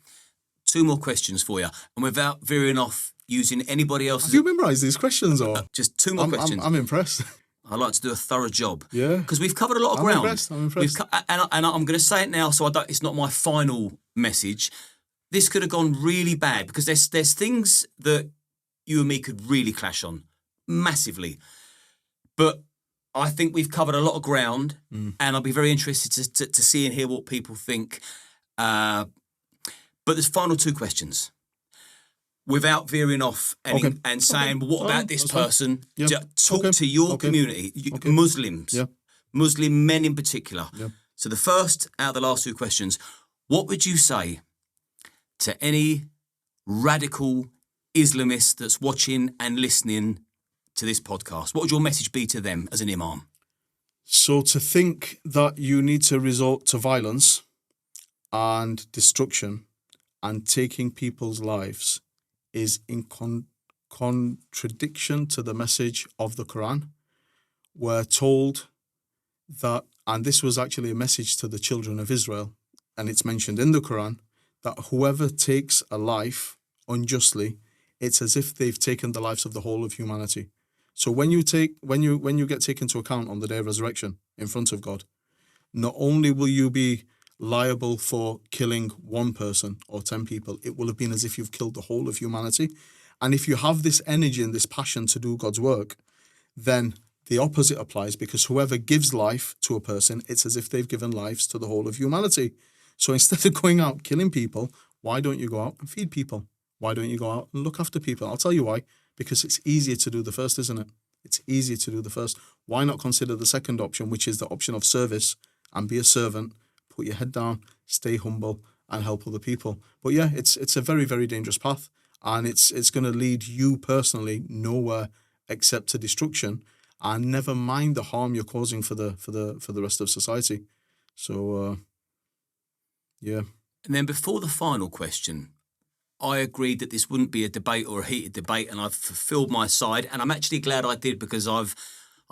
2 more questions for you, and without veering off using anybody else's. Have you memorised these questions, or just 2 more questions? I'm impressed. I like to do a thorough job. Yeah, because we've covered a lot of ground. I'm impressed. And I'm going to say it now, so it's not my final message. This could have gone really bad because there's things that you and me could really clash on massively, but I think we've covered a lot of ground, and I'll be very interested to see and hear what people think. But there's final 2 questions. Without veering off and saying, well, what about this person? Talk to your community, Muslims, Muslim men in particular. So the first out of the last 2 questions, what would you say to any radical Islamist that's watching and listening to this podcast? What would your message be to them as an imam? So to think that you need to resort to violence and destruction and taking people's lives is in contradiction to the message of the Quran. We're told that, and this was actually a message to the children of Israel, and it's mentioned in the Quran, that whoever takes a life unjustly, it's as if they've taken the lives of the whole of humanity. So when you get taken to account on the day of resurrection in front of God, not only will you be liable for killing 1 person or 10 people, it will have been as if you've killed the whole of humanity. And if you have this energy and this passion to do God's work, then the opposite applies, because whoever gives life to a person, it's as if they've given lives to the whole of humanity. So instead of going out killing people, why don't you go out and feed people? Why don't you go out and look after people? I'll tell you why. Because it's easier to do the first, isn't it? It's easier to do the first. Why not consider the second option, which is the option of service, and be a servant, put your head down, stay humble, and help other people. But yeah, it's a very, very dangerous path, and it's going to lead you personally nowhere except to destruction, and never mind the harm you're causing for the rest of society. So yeah. And then before the final question, I agreed that this wouldn't be a debate or a heated debate, and I've fulfilled my side, and I'm actually glad I did, because I've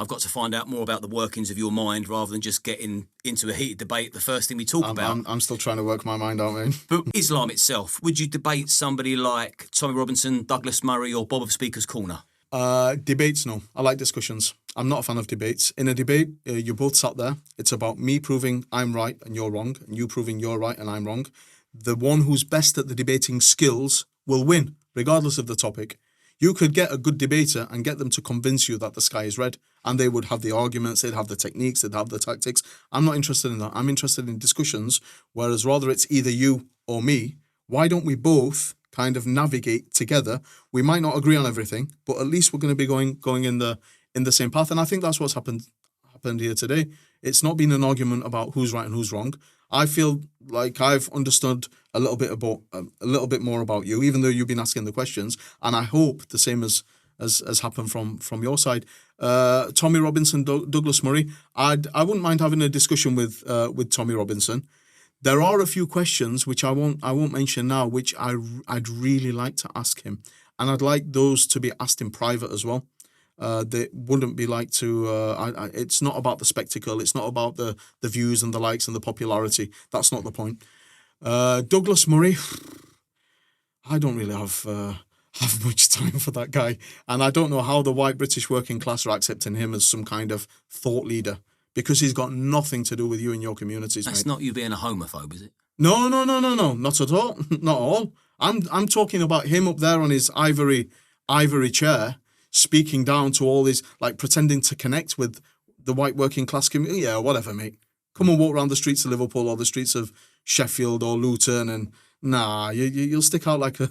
got to find out more about the workings of your mind rather than just getting into a heated debate the first thing we talk about. I'm still trying to work my mind out, man. But Islam itself, would you debate somebody like Tommy Robinson, Douglas Murray, or Bob of Speaker's Corner? Debates, no. I like discussions. I'm not a fan of debates. In a debate, you both sat there. It's about me proving I'm right and you're wrong, and you proving you're right and I'm wrong. The one who's best at the debating skills will win, regardless of the topic. You could get a good debater and get them to convince you that the sky is red, and they would have the arguments, they'd have the techniques, they'd have the tactics. I'm not interested in that. I'm interested in discussions, whereas rather it's either you or me. Why don't we both kind of navigate together? We might not agree on everything, but at least we're going to be going in the same path. And I think that's what's happened here today. It's not been an argument about who's right and who's wrong. I feel like I've understood a little bit more about you, even though you've been asking the questions, and I hope the same has happened from your side. Tommy Robinson, Douglas Murray, I wouldn't mind having a discussion with Tommy Robinson. There are a few questions which I won't mention now, which I'd really like to ask him, and I'd like those to be asked in private as well. They wouldn't be like to. It's not about the spectacle. It's not about the views and the likes and the popularity. That's not the point. Douglas Murray, I don't really have much time for that guy, and I don't know how the white British working class are accepting him as some kind of thought leader, because he's got nothing to do with you and your communities. That's mate. Not you being a homophobe, is it? No, not at all. Not all. I'm talking about him up there on his ivory chair, speaking down to all these, like pretending to connect with the white working class community. Yeah, whatever, mate. Come and walk around the streets of Liverpool or the streets of Sheffield or Luton, and you'll stick out like a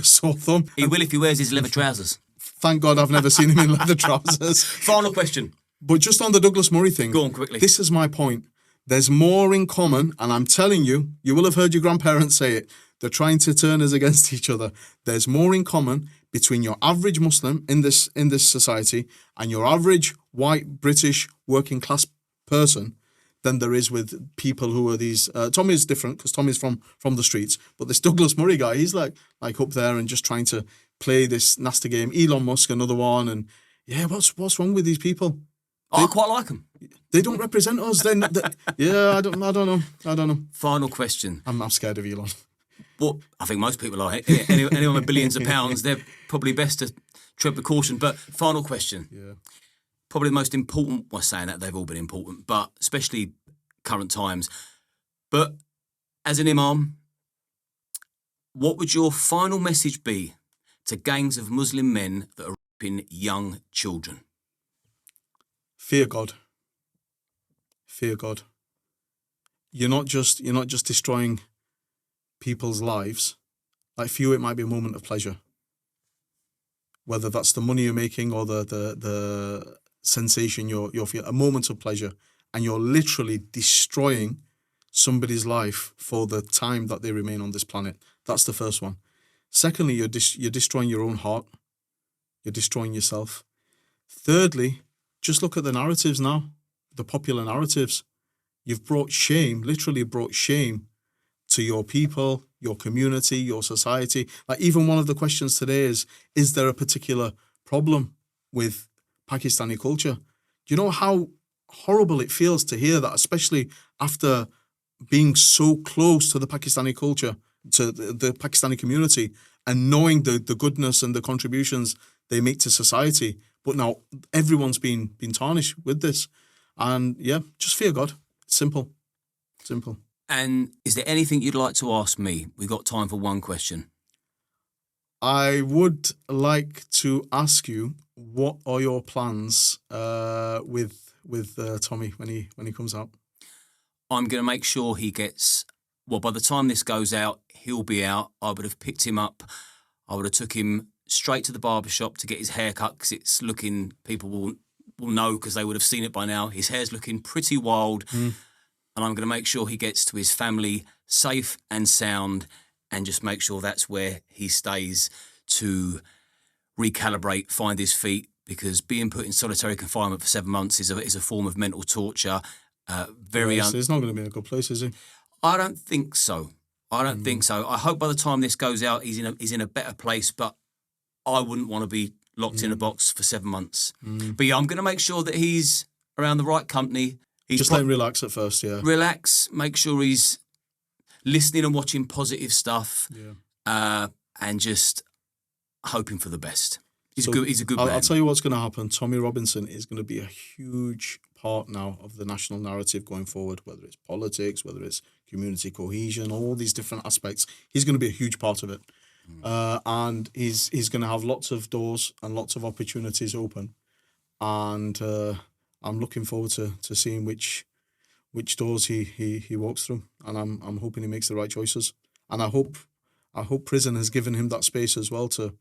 sore thumb. He will if he wears his leather trousers. Thank God I've never seen him in leather trousers. Final question. But just on the Douglas Murray thing. Go on quickly. This is my point. There's more in common, and I'm telling you, you will have heard your grandparents say it. They're trying to turn us against each other. There's more in common between your average Muslim in this society and your average white British working class person than there is with people who are these. Tommy is different because Tommy's from the streets, but this Douglas Murray guy, he's like up there and just trying to play this nasty game. Elon Musk, another one, and yeah, what's wrong with these people? I quite like them. They don't represent us. I don't know. Final question. I'm scared of Elon. Well, I think most people are. Anyone with billions of pounds, they're probably best to tread with caution. But final question. Yeah. Probably the most important, well, saying that they've all been important, but especially current times. But as an imam, what would your final message be to gangs of Muslim men that are raping young children? Fear God. Fear God. You're not just destroying people's lives. Like for you, it might be a moment of pleasure. Whether that's the money you're making or the sensation you're feeling, a moment of pleasure, and you're literally destroying somebody's life for the time that they remain on this planet. That's the first one. Secondly, you're destroying your own heart. You're destroying yourself. Thirdly, just look at the narratives now, the popular narratives. You've literally brought shame to your people, your community, your society. Like even one of the questions today is there a particular problem with Pakistani culture? Do you know how horrible it feels to hear that, especially after being so close to the Pakistani culture, to the Pakistani community, and knowing the goodness and the contributions they make to society? But now everyone's been tarnished with this. And yeah, just fear God. Simple. And is there anything you'd like to ask me? We've got time for one question. I would like to ask you, what are your plans with Tommy when he comes out? I'm going to make sure he gets, well, by the time this goes out, he'll be out. I would have picked him up. I would have took him straight to the barbershop to get his hair cut because it's looking, people will know because they would have seen it by now. His hair's looking pretty wild. And I'm going to make sure he gets to his family safe and sound and just make sure that's where he stays to recalibrate, find his feet, because being put in solitary confinement for 7 months is a form of mental torture. He's not going to be in a good place, is he? I don't think so. I hope by the time this goes out, he's in a better place, but I wouldn't want to be locked in a box for 7 months. But yeah, I'm going to make sure that he's around the right company. Just let him relax at first, yeah. Relax, make sure he's listening and watching positive stuff, and just hoping for the best. He's a good man. I'll tell you what's going to happen. Tommy Robinson is going to be a huge part now of the national narrative going forward, whether it's politics, whether it's community cohesion, all these different aspects. He's going to be a huge part of it. And he's going to have lots of doors and lots of opportunities open. And I'm looking forward to seeing which doors he walks through, and I'm hoping he makes the right choices. And I hope prison has given him that space as well to.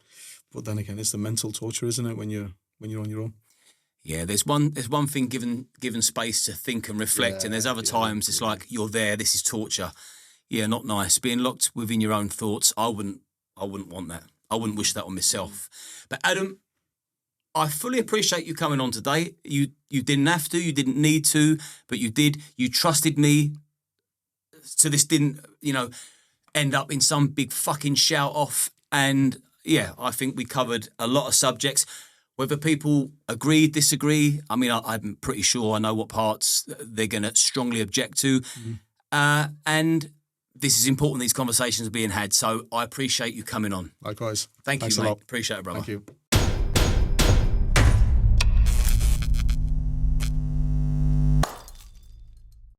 But then again, it's the mental torture, isn't it, when you're on your own? Yeah, there's one thing given space to think and reflect, and there's other times it's like you're there. This is torture. Yeah, not nice. Being locked within your own thoughts. I wouldn't want that. I wouldn't wish that on myself. But Adam, I fully appreciate you coming on today. You didn't have to, you didn't need to, but you did. You trusted me, so this didn't, end up in some big fucking shout off. And yeah, I think we covered a lot of subjects. Whether people agree, disagree, I mean, I'm pretty sure I know what parts they're going to strongly object to. And this is important, these conversations are being had. So I appreciate you coming on. Likewise. Thank you, Thanks mate. a lot. Appreciate it, brother. Thank you.